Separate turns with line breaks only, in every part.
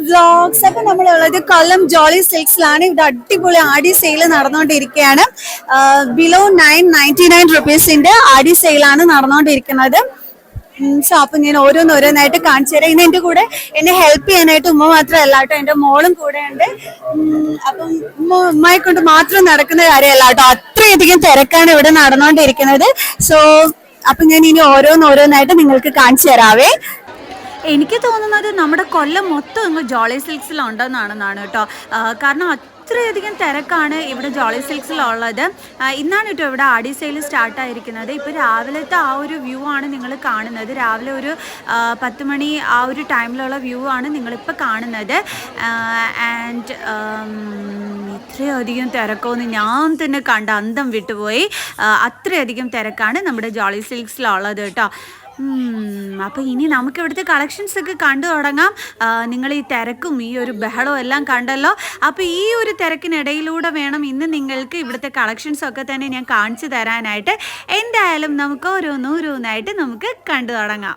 Vlogs. അപ്പൊ നമ്മളുള്ളത് കൊല്ലം ജോളി സിൽക്സിലാണ്. ഇവിടെ അടിപൊളി ആടി സെയിൽ നടന്നുകൊണ്ടിരിക്കുകയാണ്. ബിലോ 999 റുപ്പീസിന്റെ ആടി സെയിലാണ് നടന്നുകൊണ്ടിരിക്കുന്നത്. സോ അപ്പൊ ഞാൻ ഓരോന്നായിട്ട് കാണിച്ചു തരാം. ഇന്ന് എന്റെ കൂടെ എന്നെ ഹെൽപ്പ് ചെയ്യാനായിട്ട് ഉമ്മ മാത്രമല്ല കേട്ടോ, എന്റെ മോളും കൂടെ ഉണ്ട്. അപ്പം ഉമ്മയെ കൊണ്ട് മാത്രം നടക്കുന്ന കാര്യമല്ല കേട്ടോ, അത്രയധികം തിരക്കാണ് ഇവിടെ നടന്നുകൊണ്ടിരിക്കുന്നത്. സോ അപ്പൊ ഞാൻ ഇനി ഓരോന്നായിട്ട് നിങ്ങൾക്ക് കാണിച്ചു തരാവേ. എനിക്ക് തോന്നുന്നത് നമ്മുടെ കൊല്ലം മൊത്തം അങ്ങ് ജോളി സിൽക്സിലുണ്ടെന്നാണെന്നാണ് കേട്ടോ. കാരണം അത്രയധികം തിരക്കാണ് ഇവിടെ ജോളി സിൽക്സിലുള്ളത്. ഇന്നാണ് കേട്ടോ ഇവിടെ ആടി സെയിൽ സ്റ്റാർട്ടായിരിക്കുന്നത്. ഇപ്പോൾ രാവിലത്തെ ആ ഒരു വ്യൂ ആണ് നിങ്ങൾ കാണുന്നത്. രാവിലെ ഒരു 10 മണി ആ ഒരു ടൈമിലുള്ള വ്യൂ ആണ് നിങ്ങളിപ്പോൾ കാണുന്നത്. ആൻഡ് ഇത്രയധികം തിരക്കോന്ന് ഞാൻ തന്നെ കണ്ട് അന്തം വിട്ടുപോയി. അത്രയധികം തിരക്കാണ് നമ്മുടെ ജോളി സിൽക്സിലുള്ളത് കേട്ടോ. അപ്പോൾ ഇനി നമുക്ക് ഇവിടുത്തെ കളക്ഷൻസ് ഒക്കെ കണ്ടു തുടങ്ങാം. നിങ്ങൾ ഈ തിരക്കും ഈ ഒരു ബഹളവും എല്ലാം കണ്ടല്ലോ. അപ്പോൾ ഈ ഒരു തിരക്കിനിടയിലൂടെ വേണം ഇന്ന് നിങ്ങൾക്ക് ഇവിടുത്തെ കളക്ഷൻസ് ഒക്കെ തന്നെ ഞാൻ കാണിച്ചു തരാനായിട്ട്. എന്തായാലും നമുക്ക് ഓരോന്നായിട്ട് നമുക്ക് കണ്ടു തുടങ്ങാം.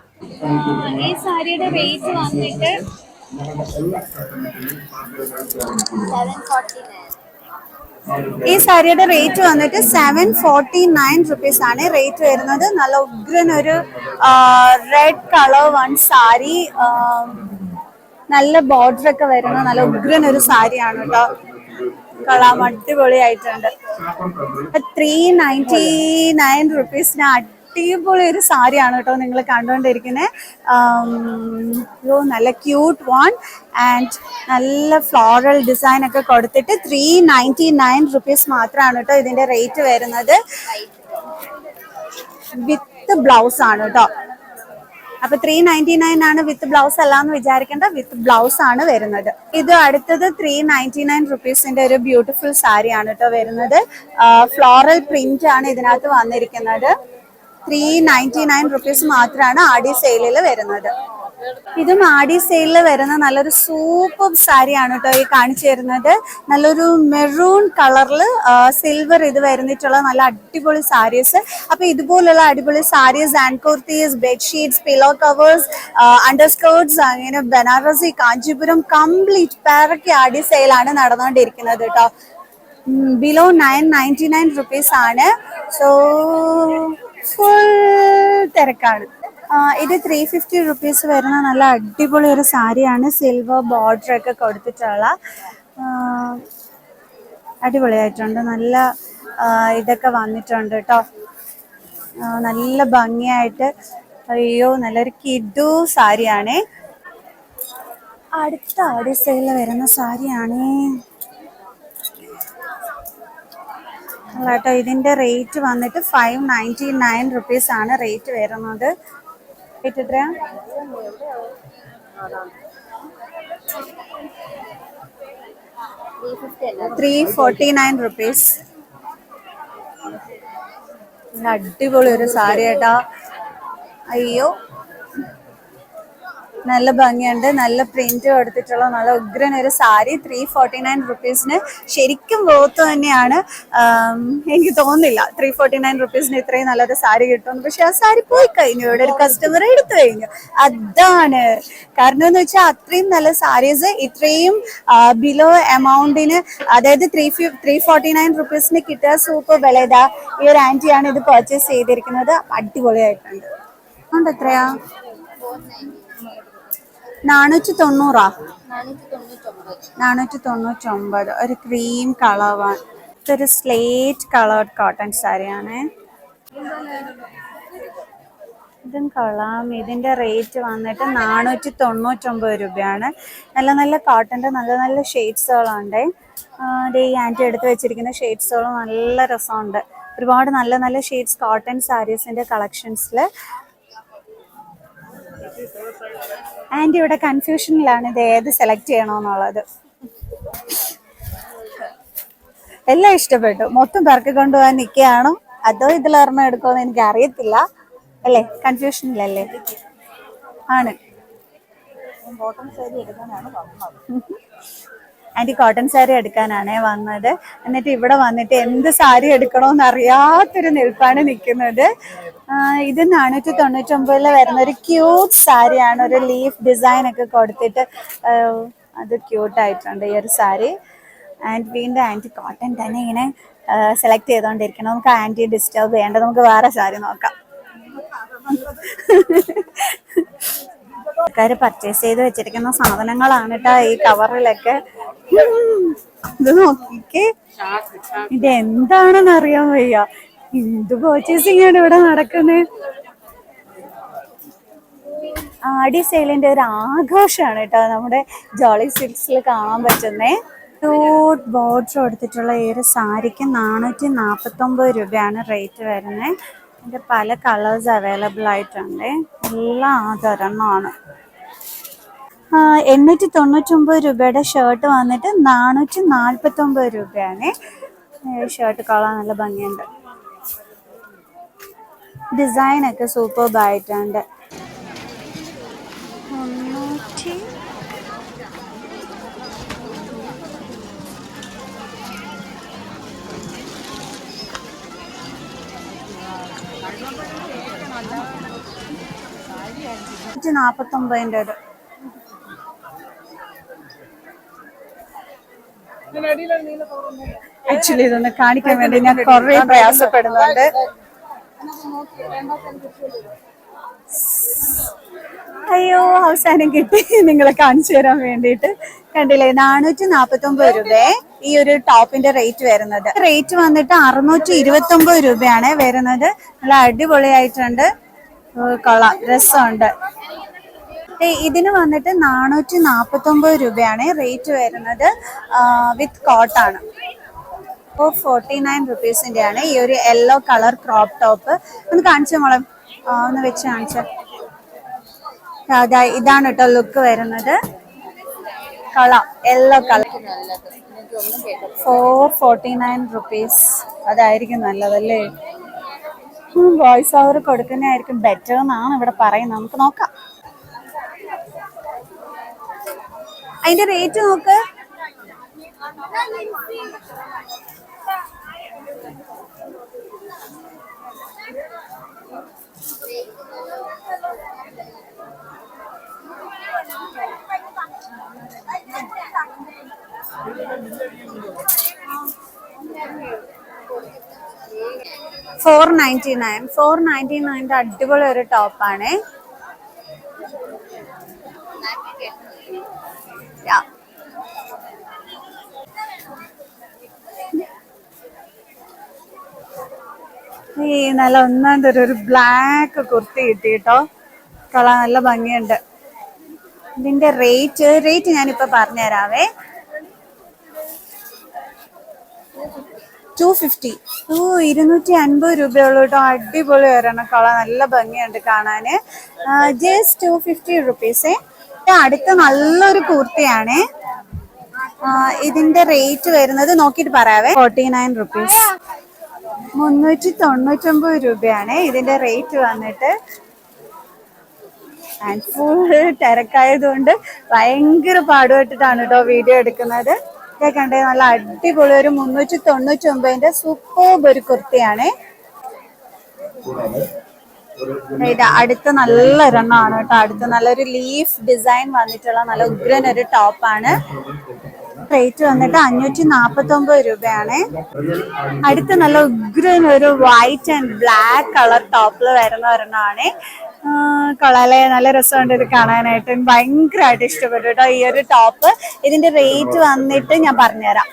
ഈ സാരിയുടെ റേറ്റ് വന്നിട്ട് 749.
ഈ സാരിയുടെ റേറ്റ് വന്നിട്ട് 749 റുപ്പീസ് ആണ് റേറ്റ് വരുന്നത്. നല്ല ഉഗ്രൻ ഒരു റെഡ് കളർ വൺ സാരി, നല്ല ബോർഡർ ഒക്കെ വരുന്ന നല്ല ഉഗ്രൻ ഒരു സാരിയാണ് കേട്ടോ. കൊള്ളാം, അടിപൊളിയായിട്ടുണ്ട്. 399 റുപ്പീസിന് അടിപൊളി ഒരു സാരിയാണ് കേട്ടോ നിങ്ങൾ കണ്ടുകൊണ്ടിരിക്കുന്നത്. നല്ല ക്യൂട്ട് വൺ ആൻഡ് നല്ല ഫ്ലോറൽ ഡിസൈൻ ഒക്കെ കൊടുത്തിട്ട് 399 റുപ്പീസ് മാത്രമാണ് കേട്ടോ ഇതിന്റെ റേറ്റ് വരുന്നത്. വിത്ത് ബ്ലൗസ് ആണ് കേട്ടോ. അപ്പൊ 399 ആണ്, വിത്ത് ബ്ലൗസ് അല്ലാന്ന് വിചാരിക്കേണ്ട, വിത്ത് ബ്ലൗസ് ആണ് വരുന്നത്. ഇത് അടുത്തത് 399 റുപ്പീസിന്റെ ഒരു ബ്യൂട്ടിഫുൾ സാരിയാണ് കേട്ടോ വരുന്നത്. ഫ്ലോറൽ പ്രിന്റ് ആണ് ഇതിനകത്ത് വന്നിരിക്കുന്നത്. 399 റുപ്പീസ് മാത്രമാണ് ആടി സെയിലിൽ വരുന്നത്. ഇതും ആടി സെയിലിൽ വരുന്ന നല്ലൊരു സൂപ്പർ സാരിയാണ് കേട്ടോ ഈ കാണിച്ചു തരുന്നത്. നല്ലൊരു മെറൂൺ കളറിൽ സിൽവർ ഇത് വരുന്നിട്ടുള്ള നല്ല അടിപൊളി സാരീസ്. അപ്പൊ ഇതുപോലുള്ള അടിപൊളി saris, and kurtis, bedsheets, pillow covers, underskirts, അങ്ങനെ ബനാറസി, കാഞ്ചീപുരം കംപ്ലീറ്റ് പേരൊക്കെ ആടി സെയിലാണ് നടന്നുകൊണ്ടിരിക്കുന്നത് കേട്ടോ. ബിലോ 999 റുപ്പീസ് ആണ്. സോ ഫുൾ തിരക്കാണ്. ഇത് 350 റുപ്പീസ് വരുന്ന നല്ല അടിപൊളി ഒരു സാരിയാണ്. സിൽവർ ബോർഡർ ഒക്കെ കൊടുത്തിട്ടുള്ള അടിപൊളിയായിട്ടുണ്ട്. നല്ല ഇതൊക്കെ വന്നിട്ടുണ്ട് കേട്ടോ. നല്ല ഭംഗിയായിട്ട്. അയ്യോ, നല്ലൊരു കിഡു സാരിയാണേ. അടുത്ത ആടി സെയിലിൽ വരുന്ന സാരിയാണേ കേട്ടോ. ഇതിന്റെ റേറ്റ് വന്നിട്ട് 599 റുപ്പീസ് ആണ് റേറ്റ് വരുന്നത്. റേറ്റ് എത്രയാ? 349 റുപ്പീസ്. അടിപൊളി ഒരു സാരി കേട്ടോ. അയ്യോ, നല്ല ഭംഗിയുണ്ട്. നല്ല പ്രിന്റ് കൊടുത്തിട്ടുള്ള നല്ല ഉഗ്രൻ ഒരു സാരി. 349 റുപ്പീസിന് ശരിക്കും വേർത്ത് തന്നെയാണ്. എനിക്ക് തോന്നുന്നില്ല 349 റുപ്പീസിന് ഇത്രയും നല്ലൊരു സാരി കിട്ടുമെന്ന്. പക്ഷെ ആ സാരി പോയി കഴിഞ്ഞു, ഇവിടെ ഒരു കസ്റ്റമർ എടുത്തു കഴിഞ്ഞു. അതാണ് കാരണം എന്ന് വെച്ചാൽ അത്രയും നല്ല സാരീസ് ഇത്രയും ബിലോ എമൗണ്ടിന്, അതായത് 349 റുപ്പീസിന് കിട്ടുക സൂപ്പർ വില. ഇതാ ഈ ഒരു ആന്റിയാണ് ഇത് പർച്ചേസ് ചെയ്തിരിക്കുന്നത്. അടിപൊളിയായിട്ടുണ്ട്. അതുകൊണ്ട് എത്രയാ? 490. 499. ഒരു ക്രീം കളറാണ്. ഇതൊരു സ്ലേറ്റ് കളർഡ് കോട്ടൺ സാരിയാണ്. ഇതും കൊള്ളാം. ഇതിന്റെ റേറ്റ് വന്നിട്ട് 499 രൂപയാണ്. നല്ല നല്ല കോട്ടന്റെ നല്ല നല്ല ഷെയ്ഡ്സുകളുണ്ട്. ഈ ആന്റി എടുത്ത് വെച്ചിരിക്കുന്ന ഷെയ്ഡ്സുകളും നല്ല രസമുണ്ട്. ഒരുപാട് നല്ല നല്ല ഷെയ്ഡ്സ് കോട്ടൺ സാരീസിന്റെ കളക്ഷൻസിൽ. ആൻറ്റി ഇവിടെ കൺഫ്യൂഷനിലാണ് ഇത് ഏത് സെലക്ട് ചെയ്യണമെന്നുള്ളത്. എല്ലാം ഇഷ്ടപ്പെട്ടു. മൊത്തം പേർക്ക് കൊണ്ടുപോകാൻ നിൽക്കുകയാണോ അതോ ഇതിലൊരെണ്ണം എടുക്കുമെന്ന് എനിക്ക് അറിയത്തില്ല അല്ലേ. കൺഫ്യൂഷനിലല്ലേ ആണ്. ആൻറ്റി കോട്ടൺ സാരി എടുക്കാനാണേ വന്നത്. എന്നിട്ട് ഇവിടെ വന്നിട്ട് എന്ത് സാരി എടുക്കണമെന്ന് അറിയാത്തൊരു നിൽപ്പാണ് നിൽക്കുന്നത്. ഇത് 499 വരുന്ന ഒരു ക്യൂട്ട് സാരിയാണ്. ഒരു ലീഫ് ഡിസൈൻ ഒക്കെ കൊടുത്തിട്ട് അത് ക്യൂട്ടായിട്ടുണ്ട് ഈ ഒരു സാരി. ആൻഡ് വീണ്ടും ആൻറ്റി കോട്ടൺ തന്നെ ഇങ്ങനെ സെലക്ട് ചെയ്തുകൊണ്ടിരിക്കണം. നമുക്ക് ആൻറ്റി ഡിസ്റ്റർബ് ചെയ്യേണ്ട, നമുക്ക് വേറെ സാരി നോക്കാം. ആൾക്കാർ പർച്ചേസ് ചെയ്ത് വെച്ചിരിക്കുന്ന സാധനങ്ങളാണ് കേട്ടോ ഈ കവറിലൊക്കെ. ഇത് നോക്കിക്കേ, ഇത് എന്താണെന്ന് അറിയാൻ വയ്യ. എന്ത് പർച്ചേസിംഗ് ആണ് ഇവിടെ നടക്കുന്നത്. ആടി സെയിലിന്റെ ഒരു ആഘോഷമാണ് കേട്ടോ നമ്മുടെ ജോളി സിൽക്സിൽ കാണാൻ പറ്റുന്നേ. ക്യൂട്ട് ബോർഡർ കൊടുത്തിട്ടുള്ള ഈ ഒരു സാരിക്ക് 449 രൂപയാണ് റേറ്റ് വരുന്നത്. ഇതിന്റെ പല കളേഴ്സ് അവൈലബിൾ ആയിട്ടുണ്ട്. എല്ലാം അതൊരെണ്ണമാണ്. 899 രൂപയുടെ ഷർട്ട് വന്നിട്ട് 449 രൂപയാണ്. ഷർട്ട് കളർ നല്ല ഭംഗിയുണ്ട്. ഡിസൈൻ ഒക്കെ സൂപ്പർബ് ആയിട്ടുണ്ട്. 149. ആക്ച്വലി ഇതൊന്ന് കാണിക്കാൻ വേണ്ടി ഞാൻ കുറെ പ്രയാസപ്പെടുന്നുണ്ട്. അയ്യോ, അവസാനം കിട്ടി നിങ്ങളെ കാണിച്ചു തരാൻ വേണ്ടിയിട്ട്. കണ്ടില്ലേ, 449 രൂപയെ ഈ ഒരു ടോപ്പിന്റെ റേറ്റ് വരുന്നത്. റേറ്റ് വന്നിട്ട് 629 രൂപയാണ് വരുന്നത്. നല്ല അടിപൊളിയായിട്ടുണ്ട്, കൊള്ളാം, രസമുണ്ട്. ഇതിന് വന്നിട്ട് 449 രൂപയാണ് റേറ്റ് വരുന്നത്. വിത്ത് കോട്ടാണ്. 49 റുപ്പീസിന്റെ ആണ് ഈ ഒരു യെല്ലോ കളർ ക്രോപ്പ് ടോപ്പ്. ഒന്ന് കാണിച്ച മോളെ, ഒന്ന് വെച്ച് കാണിച്ച. ഇതാണ് കേട്ടോ ലുക്ക് വരുന്നത്. Colour yellow colour. 449 റുപ്പീസ്. അതായിരിക്കും നല്ലതല്ലേ. വോയിസ് ഓവർ കൊടുക്കുന്നതായിരിക്കും ബെറ്റർ എന്നാണ് ഇവിടെ പറയുന്നത്. നമുക്ക് നോക്കാം. അതിന്റെ റേറ്റ് നോക്ക്. $499 അടിപൊളി ഒരു ടോപ്പാണ്. ഈ നല്ല ഒന്നാം തരം ഒരു ബ്ലാക്ക് കുർത്തി കിട്ടി കേട്ടോ. കളർ നല്ല ഭംഗിയുണ്ട്. ഇതിന്റെ റേറ്റ് ഞാനിപ്പോ പറഞ്ഞുതരാവേ. 250. 250 രൂപയുള്ളൂ കേട്ടോ. അടിപൊളി വരണം. കളർ നല്ല ഭംഗിയുണ്ട് കാണാന്. ജസ്റ്റ് 250 റുപ്പീസേ. അടുത്ത നല്ലൊരു കുർത്തിയാണ്. ഇതിന്റെ റേറ്റ് വരുന്നത് നോക്കിയിട്ട് പറയാവേ. 49 റുപ്പീസ്. 399 രൂപയാണ് ഇതിന്റെ റേറ്റ് വന്നിട്ട്. ആൻഡ് ഫുൾ തിരക്കായതുകൊണ്ട് ഭയങ്കര പാടുപെട്ടിട്ടാണ് കേട്ടോ വീഡിയോ എടുക്കുന്നത്. കണ്ടേ, നല്ല അടിപൊളി ഒരു 399 സൂപ്പർബ് ഒരു കുർത്തിയാണ്. അടുത്ത നല്ലൊരെണ്ണമാണ് കേട്ടോ. അടുത്ത നല്ലൊരു ലീഫ് ഡിസൈൻ വന്നിട്ടുള്ള നല്ല ഉഗ്രൻ ഒരു ടോപ്പാണ്. റേറ്റ് വന്നിട്ട് 549 രൂപയാണ്. അടുത്ത നല്ല ഉഗ്രൻ ഒരു വൈറ്റ് ആൻഡ് ബ്ലാക്ക് കളർ ടോപ്പിൽ വരുന്ന ഒരെണ്ണമാണ്. കൊള്ളാലെ, നല്ല രസമുണ്ട് ഇത് കാണാനായിട്ട്. ഭയങ്കരമായിട്ട് ഇഷ്ടപ്പെട്ടു കേട്ടോ ഈ ഒരു ടോപ്പ്. ഇതിന്റെ റേറ്റ് വന്നിട്ട് ഞാൻ പറഞ്ഞുതരാം.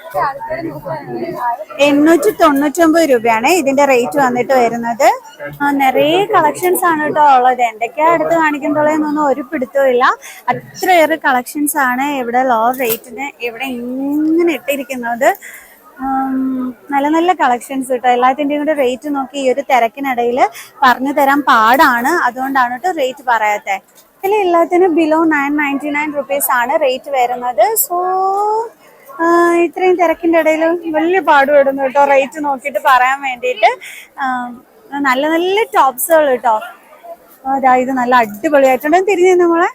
899 രൂപയാണ് ഇതിന്റെ റേറ്റ് വന്നിട്ട് വരുന്നത്. നിറയെ കളക്ഷൻസ് ആണ് കേട്ടോ ഉള്ളത്. എന്തൊക്കെയാ അടുത്ത് കാണിക്കണ്ടുള്ളതെന്നൊന്നും ഒരു പിടുത്തവും ഇല്ല. അത്രയേറെ കളക്ഷൻസ് ആണ് ഇവിടെ ലോ റേറ്റിന് ഇവിടെ ഇങ്ങനെ ഇട്ടിരിക്കുന്നത്. നല്ല നല്ല കളക്ഷൻസ് കിട്ടും. എല്ലാത്തിൻ്റെയും കൂടെ റേറ്റ് നോക്കി ഈ ഒരു തിരക്കിനിടയിൽ പറഞ്ഞു തരാൻ പാടാണ്. അതുകൊണ്ടാണ് കേട്ടോ റേറ്റ് പറയാത്തത്. ഇതിൽ എല്ലാത്തിനും ബിലോ 999 റുപ്പീസ് ആണ് റേറ്റ് വരുന്നത്. സോ ഇത്രയും തിരക്കിൻ്റെ ഇടയിൽ വലിയ പാടുപെടുന്നു കേട്ടോ റേറ്റ് നോക്കിയിട്ട് പറയാൻ വേണ്ടിയിട്ട്. നല്ല നല്ല ടോപ്സുകൾ കേട്ടോ. അതാ ഇത് നല്ല അടിപൊളിയായിട്ടുണ്ട്. തിരിഞ്ഞു നമ്മളെ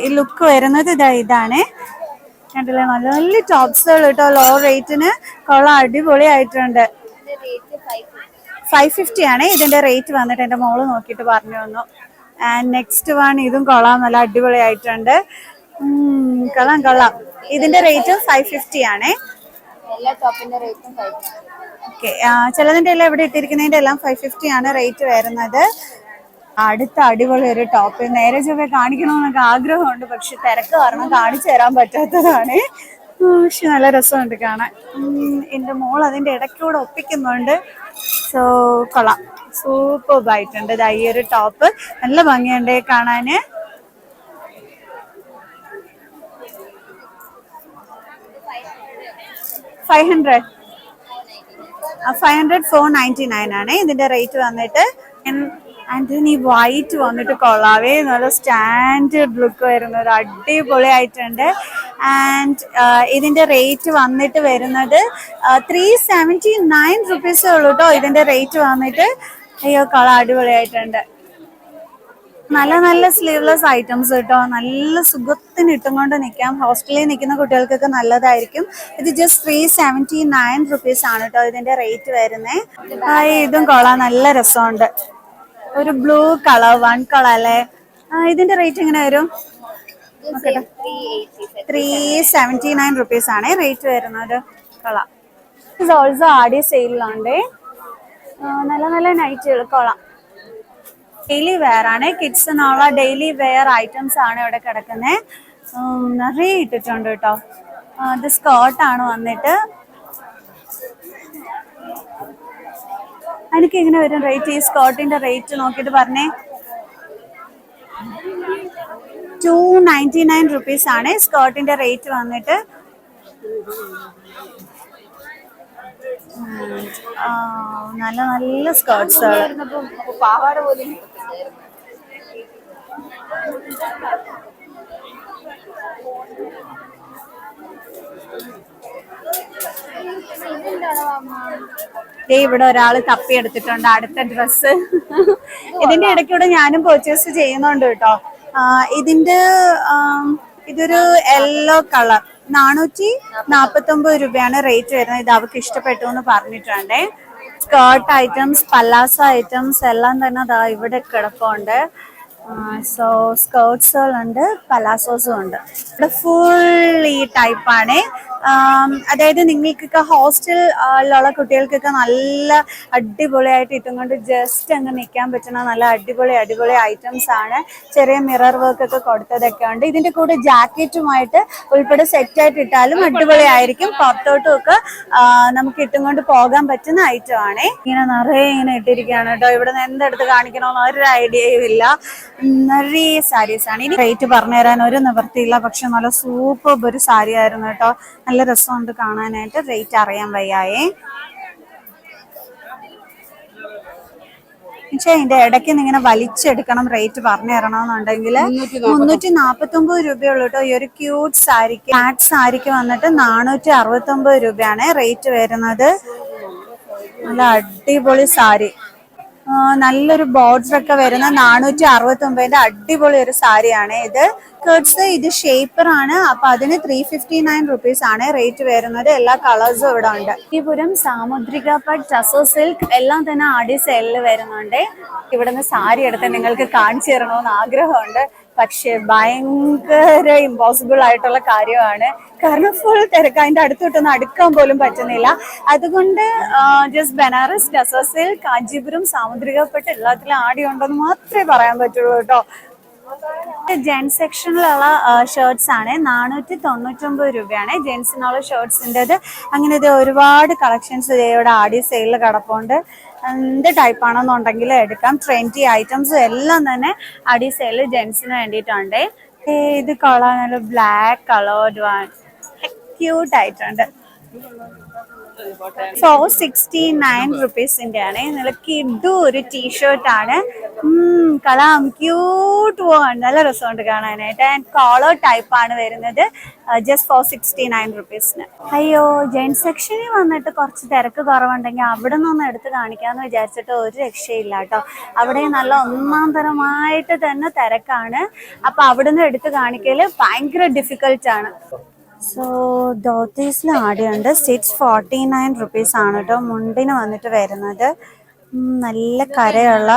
ഈ ലുക്ക് വരുന്നത് ഇതാണ്. കണ്ടില്ലേ, നല്ല നല്ല ടോപ്സുകൾ കേട്ടോ. ലോ റേറ്റിന് കൊള്ളാം, അടിപൊളിയായിട്ടുണ്ട്. 550 ആണ് ഇതിന്റെ റേറ്റ് വന്നിട്ട്. എന്റെ മോള് നോക്കിയിട്ട് പറഞ്ഞു തന്നു. ആൻഡ് നെക്സ്റ്റ് വൺ ഇതും കൊള്ളാം, നല്ല അടിപൊളിയായിട്ടുണ്ട്. കൊള്ളാം കൊള്ളാം. ഇതിന്റെ റേറ്റ് 550 ആണേ.
എല്ലാ ടോപ്പിന്റെ റേറ്റും 5.
ഓക്കെ, ചിലതിന്റെ എല്ലാം ഇവിടെ ഇട്ടിരിക്കുന്നതിന്റെ എല്ലാം 550 ആണ് റേറ്റ് വരുന്നത്. അടുത്ത അടിപൊളി ഒരു ടോപ്പ് നേരെ ചൊവ്വേ കാണിക്കണമെന്നൊക്കെ ആഗ്രഹമുണ്ട്, പക്ഷെ തിരക്ക് കാരണം കാണിച്ചു തരാൻ പറ്റാത്തതാണ്. പക്ഷെ നല്ല രസമുണ്ട് കാണാൻ. എൻ്റെ മോൾ അതിന്റെ ഇടയ്ക്കൂടെ ഒപ്പിക്കുന്നുണ്ട്. സോ കൊള്ളാം, സൂപ്പർബായിട്ടുണ്ട്. ഈ ഒരു ടോപ്പ് നല്ല ഭംഗിയുണ്ട് കാണാന്. 500 499 ആണ് ഇതിന്റെ റേറ്റ് വന്നിട്ട്. ആൻഡ് ഈ വൈറ്റ് വന്നിട്ട് കൊള്ളാവേ, നല്ല സ്റ്റാൻഡേർഡ് ലുക്ക് വരുന്ന ഒരു അടിപൊളിയായിട്ടുണ്ട്. ആൻഡ് ഇതിന്റെ റേറ്റ് വന്നിട്ട് വരുന്നത് 379 റുപ്പീസേ ഉള്ളൂ കേട്ടോ. ഇതിന്റെ റേറ്റ് വന്നിട്ട് അയ്യോ കൊള്ളാം, അടിപൊളിയായിട്ടുണ്ട്. നല്ല നല്ല സ്ലീവ്ലെസ് ഐറ്റംസ് കേട്ടോ, നല്ല സുഖത്തിന് ഇട്ടും കൊണ്ട് നിൽക്കാം. ഹോസ്റ്റലിൽ നിൽക്കുന്ന കുട്ടികൾക്കൊക്കെ നല്ലതായിരിക്കും. ഇത് ജസ്റ്റ് 379 റുപ്പീസ് ആണ് കേട്ടോ ഇതിന്റെ റേറ്റ് വരുന്നേ. ഇതും കൊള്ളാം, നല്ല രസമുണ്ട്. ഒരു ബ്ലൂ കളർ, 1 കളർ അല്ലേ. ഇതിന്റെ റേറ്റ് എങ്ങനെ വരും? 379 റുപ്പീസ് ആണ് റേറ്റ് വരുന്നത്. കൊള്ളാം. ഇത് ഓൾസോ ആടി സെയിലുണ്ട്. നല്ല നല്ല നൈറ്റുകൾ കൊള്ളാം. ഡെയിലി വെയർ ആണ്, കിഡ്സിനുള്ള ഡെയിലി വെയർ ഐറ്റംസ് ആണ് ഇവിടെ കിടക്കുന്നത്. നിറയെ ഇട്ടിട്ടുണ്ട് കേട്ടോ. ഇത് സ്കേർട്ടാണ് വന്നിട്ട്. എനിക്ക് എങ്ങനെ വരും റേറ്റ്? ഈ സ്കേർട്ടിന്റെ റേറ്റ് നോക്കിയിട്ട് പറഞ്ഞേ. 299 റുപ്പീസ് ആണ് സ്കേർട്ടിന്റെ റേറ്റ് വന്നിട്ട്. നല്ല നല്ല സ്കേർട്ട്സ്.
പാവാട പോലും
ഇവിടെ ഒരാള് തപ്പിയെടുത്തിട്ടുണ്ട് അടുത്ത ഡ്രസ്സ്. ഇതിന്റെ ഇടയ്ക്കൂടെ ഞാനും പർച്ചേസ് ചെയ്യുന്നുണ്ട് കേട്ടോ. ഇതൊരു യെല്ലോ കളർ, 449 രൂപയാണ് റേറ്റ് വരുന്നത്. ഇത് അവർക്ക് ഇഷ്ടപ്പെട്ടു എന്ന് പറഞ്ഞിട്ടുണ്ടേ. സ്കേർട്ട് ഐറ്റംസ്, പല്ലാസ ഐറ്റംസ് എല്ലാം തന്നെ അതാ ഇവിടെ കിടപ്പുണ്ട്. സോ സ്കേർട്ട്സുകളുണ്ട്, പലാസോസും ഉണ്ട്. ഇവിടെ ഫുൾ ഈ ടൈപ്പാണ്. അതായത് നിങ്ങൾക്കൊക്കെ ഹോസ്റ്റലിലുള്ള കുട്ടികൾക്കൊക്കെ നല്ല അടിപൊളിയായിട്ട് ഇട്ടും കൊണ്ട് ജസ്റ്റ് അങ്ങ് നിൽക്കാൻ പറ്റുന്ന നല്ല അടിപൊളി ഐറ്റംസ് ആണ്. ചെറിയ മിറർ വർക്ക് ഒക്കെ കൊടുത്തതൊക്കെ ഉണ്ട്. ഇതിന്റെ കൂടെ ജാക്കറ്റുമായിട്ട് ഉൾപ്പെടെ സെറ്റായിട്ട് ഇട്ടാലും അടിപൊളിയായിരിക്കും. പുറത്തോട്ടും ഒക്കെ നമുക്ക് ഇട്ടും കൊണ്ട് പോകാൻ പറ്റുന്ന ഐറ്റം ആണ്. ഇങ്ങനെ നിറയെ ഇങ്ങനെ ഇട്ടിരിക്കുകയാണ് കേട്ടോ. ഇവിടെ നിന്ന് എന്തെടുത്ത് കാണിക്കണമെന്ന് ഒരു ഐഡിയയും ഇല്ല. നിറയെ സാരീസ് ആണ്. ഇനി റേറ്റ് പറഞ്ഞു തരാൻ ഒരു നിവൃത്തിയില്ല, പക്ഷെ നല്ല സൂപ്പർ ഒരു സാരി ആയിരുന്നു കേട്ടോ. നല്ല രസമുണ്ട് കാണാനായിട്ട്. റേറ്റ് അറിയാൻ വയ്യായേ. പക്ഷെ അതിന്റെ ഇടയ്ക്ക് ഇങ്ങനെ വലിച്ചെടുക്കണം റേറ്റ് പറഞ്ഞു തരണമെന്നുണ്ടെങ്കിൽ. 349 രൂപയുള്ളൂ കേട്ടോ ഈ ഒരു ക്യൂട്ട് സാരിക്ക്. ഫ്ലാറ്റ് സാരിക്ക് വന്നിട്ട് 469 രൂപയാണ് റേറ്റ് വരുന്നത്. നല്ല അടിപൊളി സാരി, നല്ലൊരു ബോർഡർ ഒക്കെ വരുന്ന 469 അടിപൊളി ഒരു സാരിയാണ് ഇത്. ഇത് ഷേപ്പർ ആണ്. അപ്പൊ അതിന് 359 റുപ്പീസ് ആണ് റേറ്റ് വരുന്നത്. എല്ലാ കളേഴ്സും ഇവിടെ ഉണ്ട്. കാഞ്ചീപുരം, സാമുദ്രിക പട്ട്, ടസോ സിൽക്ക് എല്ലാം തന്നെ ആടി സെയിലിൽ വരുന്നുണ്ട്. ഇവിടുന്ന് സാരി എടുത്ത് നിങ്ങൾക്ക് കാണിച്ചു തരണമെന്ന് ആഗ്രഹമുണ്ട്, പക്ഷെ ഭയങ്കര ഇമ്പോസിബിൾ ആയിട്ടുള്ള കാര്യമാണ്. കാരണം ഫുൾ തിരക്ക്, അതിന്റെ അടുത്തോട്ടൊന്നും അടുക്കാൻ പോലും പറ്റുന്നില്ല. അതുകൊണ്ട് ജസ്റ്റ് ബനാറസ്, ടസോ സിൽക്ക്, കാഞ്ചീപുരം, സാമുദ്രിക പട്ട് എല്ലാത്തിലും ആടി ഉണ്ടെന്ന് മാത്രമേ പറയാൻ പറ്റുള്ളൂ കേട്ടോ. ജെൻസ് സെക്ഷനിലുള്ള ഷർട്ട്സ് ആണ്. 499 രൂപയാണ് ജെൻസിനുള്ള ഷർട്ട്സിൻ്റെത്. അങ്ങനെ ഇത് ഒരുപാട് കളക്ഷൻസ് ഇവിടെ ആടി സെയിലിൽ കിടപ്പുണ്ട്. എന്ത് ടൈപ്പ് ആണെന്നുണ്ടെങ്കിൽ എടുക്കാം. ട്രെൻഡി ഐറ്റംസ് എല്ലാം തന്നെ ആടി സെയിലിൽ ജെൻസിന് വേണ്ടിയിട്ടുണ്ട്. ഇത് കളർ നല്ല ബ്ലാക്ക് കളേർഡ് വൺ, ക്യൂട്ട് ആയിട്ടുണ്ട്. 469 റുപ്പീസിന്റെ ആണ്. നല്ല കിഡു ഒരു ടീഷർട്ട് ആണ്. കളാം ക്യൂട്ട് പോകാൻ നല്ല രസമുണ്ട് കാണാനായിട്ട്. ആൻഡ് കോളർ ടൈപ്പ് ആണ് വരുന്നത്. ജസ്റ്റ് 469 റുപ്പീസിന്. അയ്യോ, ജെൻസ് സെക്ഷനിൽ വന്നിട്ട് കുറച്ച് തിരക്ക് കുറവുണ്ടെങ്കിൽ അവിടെ നിന്നൊന്ന് എടുത്ത് കാണിക്കാന്ന് വിചാരിച്ചിട്ട് ഒരു രക്ഷയില്ല കേട്ടോ. അവിടെ നല്ല ഒന്നാം തരമായിട്ട് തന്നെ തിരക്കാണ്. അപ്പൊ അവിടെ നിന്ന് എടുത്ത് കാണിക്കല് ഭയങ്കര ഡിഫിക്കൽട്ട് ആണ്. സോ ധോത്തീസിൽ ആടിയുണ്ട്. 649 റുപ്പീസ് ആണ് കേട്ടോ മുണ്ടിന് വന്നിട്ട് വരുന്നത്. നല്ല കരയുള്ള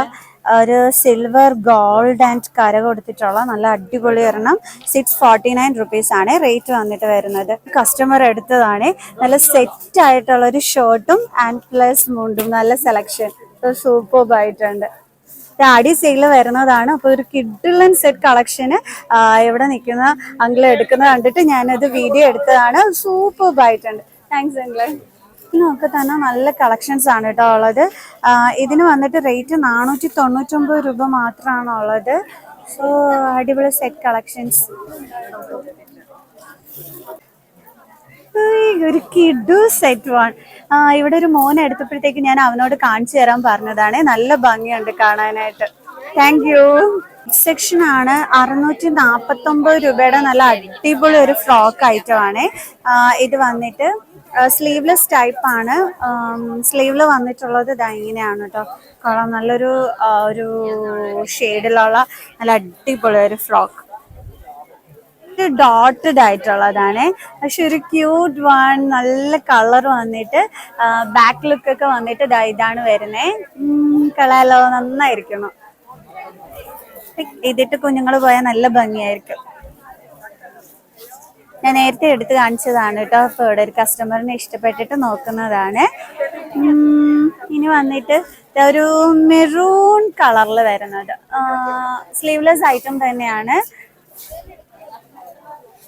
ഒരു സിൽവർ ഗോൾഡ് ആൻഡ് കര കൊടുത്തിട്ടുള്ള നല്ല അടിപൊളി ഒരെണ്ണം 649 റുപ്പീസ് ആണ് റേറ്റ് വന്നിട്ട് വരുന്നത്. കസ്റ്റമർ എടുത്തതാണ്. നല്ല സെറ്റ് ആയിട്ടുള്ള ഒരു ഷർട്ടും ആൻഡ് പ്ലസ് മുണ്ടും, നല്ല സെലക്ഷൻ, സൂപ്പർബ് ആയിട്ടുണ്ട്. ആടി സെയില് വരുന്നതാണ്. അപ്പോൾ ഒരു കിഡിലൻ സെറ്റ് കളക്ഷന് ഇവിടെ നിൽക്കുന്ന അങ്കിൾ എടുക്കുന്നത് കണ്ടിട്ട് ഞാനത് വീഡിയോ എടുത്തതാണ്. സൂപ്പർബ് ആയിട്ടുണ്ട്. Thanks uncle. ഇതിനൊക്കെ തന്നെ നല്ല കളക്ഷൻസ് ആണ് കേട്ടോ ഉള്ളത്. ഇതിന് വന്നിട്ട് റേറ്റ് 499 രൂപ മാത്രമാണ് ഉള്ളത്. സോ അടിപൊളി സെറ്റ് കളക്ഷൻസ്. ഒരു കിഡു സെറ്റ് വൺ. ഇവിടെ ഒരു മോനെ എടുത്തപ്പോഴത്തേക്ക് ഞാൻ അവനോട് കാണിച്ചു തരാൻ പറഞ്ഞതാണ്. നല്ല ഭംഗിയുണ്ട് കാണാനായിട്ട്. Thank you. സെക്ഷൻ ആണ്. 649 രൂപയുടെ നല്ല അടിപൊളി ഒരു ഫ്രോക്ക് ഐറ്റം ആണ്. ഇത് വന്നിട്ട് സ്ലീവ്ലെസ് ടൈപ്പ് ആണ്. സ്ലീവില് വന്നിട്ടുള്ളത് ഇതാ ഇങ്ങനെയാണ് കേട്ടോ. കൊള്ളാം. നല്ലൊരു ഒരു ഷെയ്ഡിലുള്ള നല്ല അടിപൊളി ഒരു ഫ്രോക്ക്. ഡോട്ടഡ് ആയിട്ടുള്ളതാണ്. പക്ഷെ ഒരു ക്യൂട്ട് വൺ. നല്ല കളർ വന്നിട്ട് ബാക്ക് ലുക്ക് ഒക്കെ വന്നിട്ട് ഇതാണ് വരുന്നേ. കളാലോ, നന്നായിരിക്കണം. ഇതിട്ട് കുഞ്ഞുങ്ങൾ പോയാൽ നല്ല ഭംഗിയായിരിക്കും. ഞാൻ നേരത്തെ എടുത്ത് കാണിച്ചതാണ് കേട്ടോ. അപ്പോൾ ഇവിടെ ഒരു കസ്റ്റമറിനെ ഇഷ്ടപ്പെട്ടിട്ട് നോക്കുന്നതാണ്. ഇനി വന്നിട്ട് ഒരു മെറൂൺ കളറിൽ വരുന്നത് സ്ലീവ്ലെസ് ഐറ്റം തന്നെയാണ്.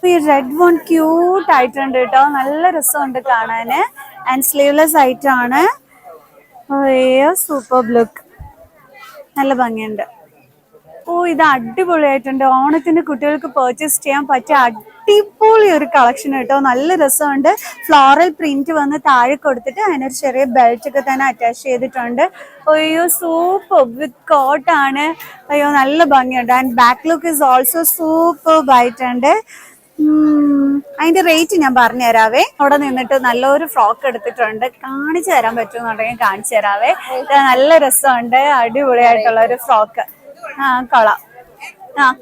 ഈ റെഡ് വൺ ക്യൂട്ട് ആയിട്ടുണ്ട് കേട്ടോ. നല്ല രസമുണ്ട് കാണാന്. ആൻഡ് സ്ലീവ്ലെസ് ആയിട്ടാണ്. സൂപ്പർ ലുക്ക്, നല്ല ഭംഗിയുണ്ട്. ഇത് അടിപൊളിയായിട്ടുണ്ട്. ഓണത്തിന് കുട്ടികൾക്ക് പർച്ചേസ് ചെയ്യാൻ പറ്റിയ അടിപൊളി ഒരു കളക്ഷൻ കേട്ടോ. നല്ല രസമുണ്ട്. ഫ്ലോറൽ പ്രിന്റ് വന്ന് താഴെ കൊടുത്തിട്ട് അതിനൊരു ചെറിയ ബെൽറ്റ് ഒക്കെ തന്നെ അറ്റാച്ച് ചെയ്തിട്ടുണ്ട്. സൂപ്പർ വിത്ത് കോട്ടാണ്. നല്ല ഭംഗിയുണ്ട്. And back look is also super ആയിട്ടുണ്ട്. അതിന്റെ റേറ്റ് ഞാൻ പറഞ്ഞു തരാവേ. അവിടെ നിന്നിട്ട് നല്ലൊരു ഫ്രോക്ക് എടുത്തിട്ടുണ്ട്. കാണിച്ചു തരാൻ പറ്റുമെന്നുണ്ടെങ്കിൽ കാണിച്ചു തരാവേ. നല്ല രസമുണ്ട്. അടിപൊളിയായിട്ടുള്ള ഒരു ഫ്രോക്ക്. കൊള്ളാം.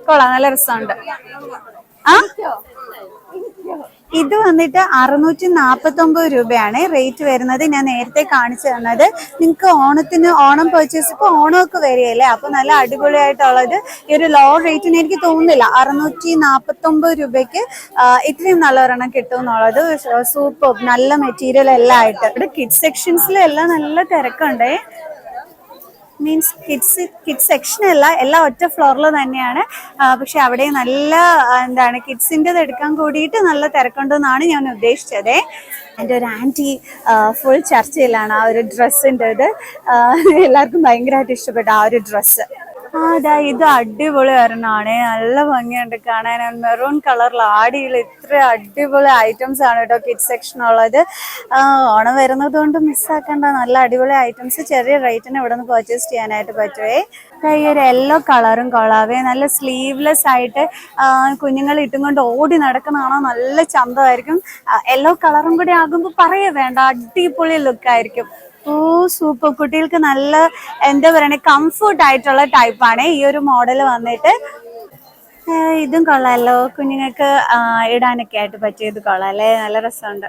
കൊള്ളാം, നല്ല രസമുണ്ട്. ഇത് വന്നിട്ട് 649 രൂപയാണ് റേറ്റ് വരുന്നത്. ഞാൻ നേരത്തെ കാണിച്ചു തന്നത്. നിങ്ങൾക്ക് ഓണം പർച്ചേസ്, ഇപ്പൊ ഓണമൊക്കെ വരികയല്ലേ, അപ്പൊ നല്ല അടിപൊളിയായിട്ടുള്ളത് ഈ ഒരു ലോ റേറ്റിന് എനിക്ക് തോന്നുന്നില്ല 649 രൂപയ്ക്ക് ഇത്രയും നല്ല ഒരെണ്ണം കിട്ടും എന്നുള്ളത്. സൂപ്പർ, നല്ല മെറ്റീരിയൽ എല്ലാം ആയിട്ട്. ഇവിടെ കിഡ്സ് സെക്ഷൻസിലെല്ലാം നല്ല തിരക്കുണ്ടേ. മീൻസ് കിഡ്സ് സെക്ഷൻ അല്ല, എല്ലാം ഒറ്റ ഫ്ലോറിൽ തന്നെയാണ്. പക്ഷെ അവിടെ നല്ല കിഡ്സിൻ്റെത് എടുക്കാൻ കൂടിയിട്ട് നല്ല തിരക്കുണ്ടെന്നാണ് ഞാൻ ഉദ്ദേശിച്ചത്. എൻ്റെ ഒരു ആൻറ്റി ഫുൾ ചർച്ചയിലാണ് ആ ഒരു ഡ്രസ്സിൻ്റെ ഇത്. എല്ലാവർക്കും ഭയങ്കരമായിട്ട് ഇഷ്ടപ്പെട്ടു ആ ഒരു ഡ്രസ്സ്. അതാ ഇത് അടിപൊളി ഒരെണ്ണമാണ്. നല്ല ഭംഗിയുണ്ട് കാണാൻ. മെറൂൺ കളറിൽ ആടിയിൽ ഇത്ര അടിപൊളി ഐറ്റംസ് ആണ് കേട്ടോ കിഡ്സ് സെക്ഷൻ ഉള്ളത്. ഓണം വരുന്നത് കൊണ്ട് മിസ്സാക്കണ്ട. നല്ല അടിപൊളി ഐറ്റംസ് ചെറിയ റേറ്റിന് ഇവിടെ നിന്ന് പർച്ചേസ് ചെയ്യാനായിട്ട് പറ്റുവേ. ഈ ഒരു യെല്ലോ കളറും കൊള്ളാവേ. നല്ല സ്ലീവ്ലെസ് ആയിട്ട് കുഞ്ഞുങ്ങൾ ഇട്ടും കൊണ്ട് ഓടി നടക്കുന്നതാണോ നല്ല ചന്തമായിരിക്കും. യെല്ലോ കളറും കൂടി ആകുമ്പോൾ പറയേ വേണ്ട, അടിപൊളി ലുക്കായിരിക്കും. സൂപ്പർ. കുട്ടികൾക്ക് നല്ല എന്താ പറയണേ, കംഫർട്ട് ആയിട്ടുള്ള ടൈപ്പാണ് ഈ ഒരു മോഡൽ വന്നിട്ട്. ഇതും കൊള്ളാമല്ലോ, കുഞ്ഞുങ്ങൾക്ക് ഇടാനൊക്കെ ആയിട്ട് പറ്റിയത് കൊള്ളാല്ലേ. നല്ല രസമുണ്ട്.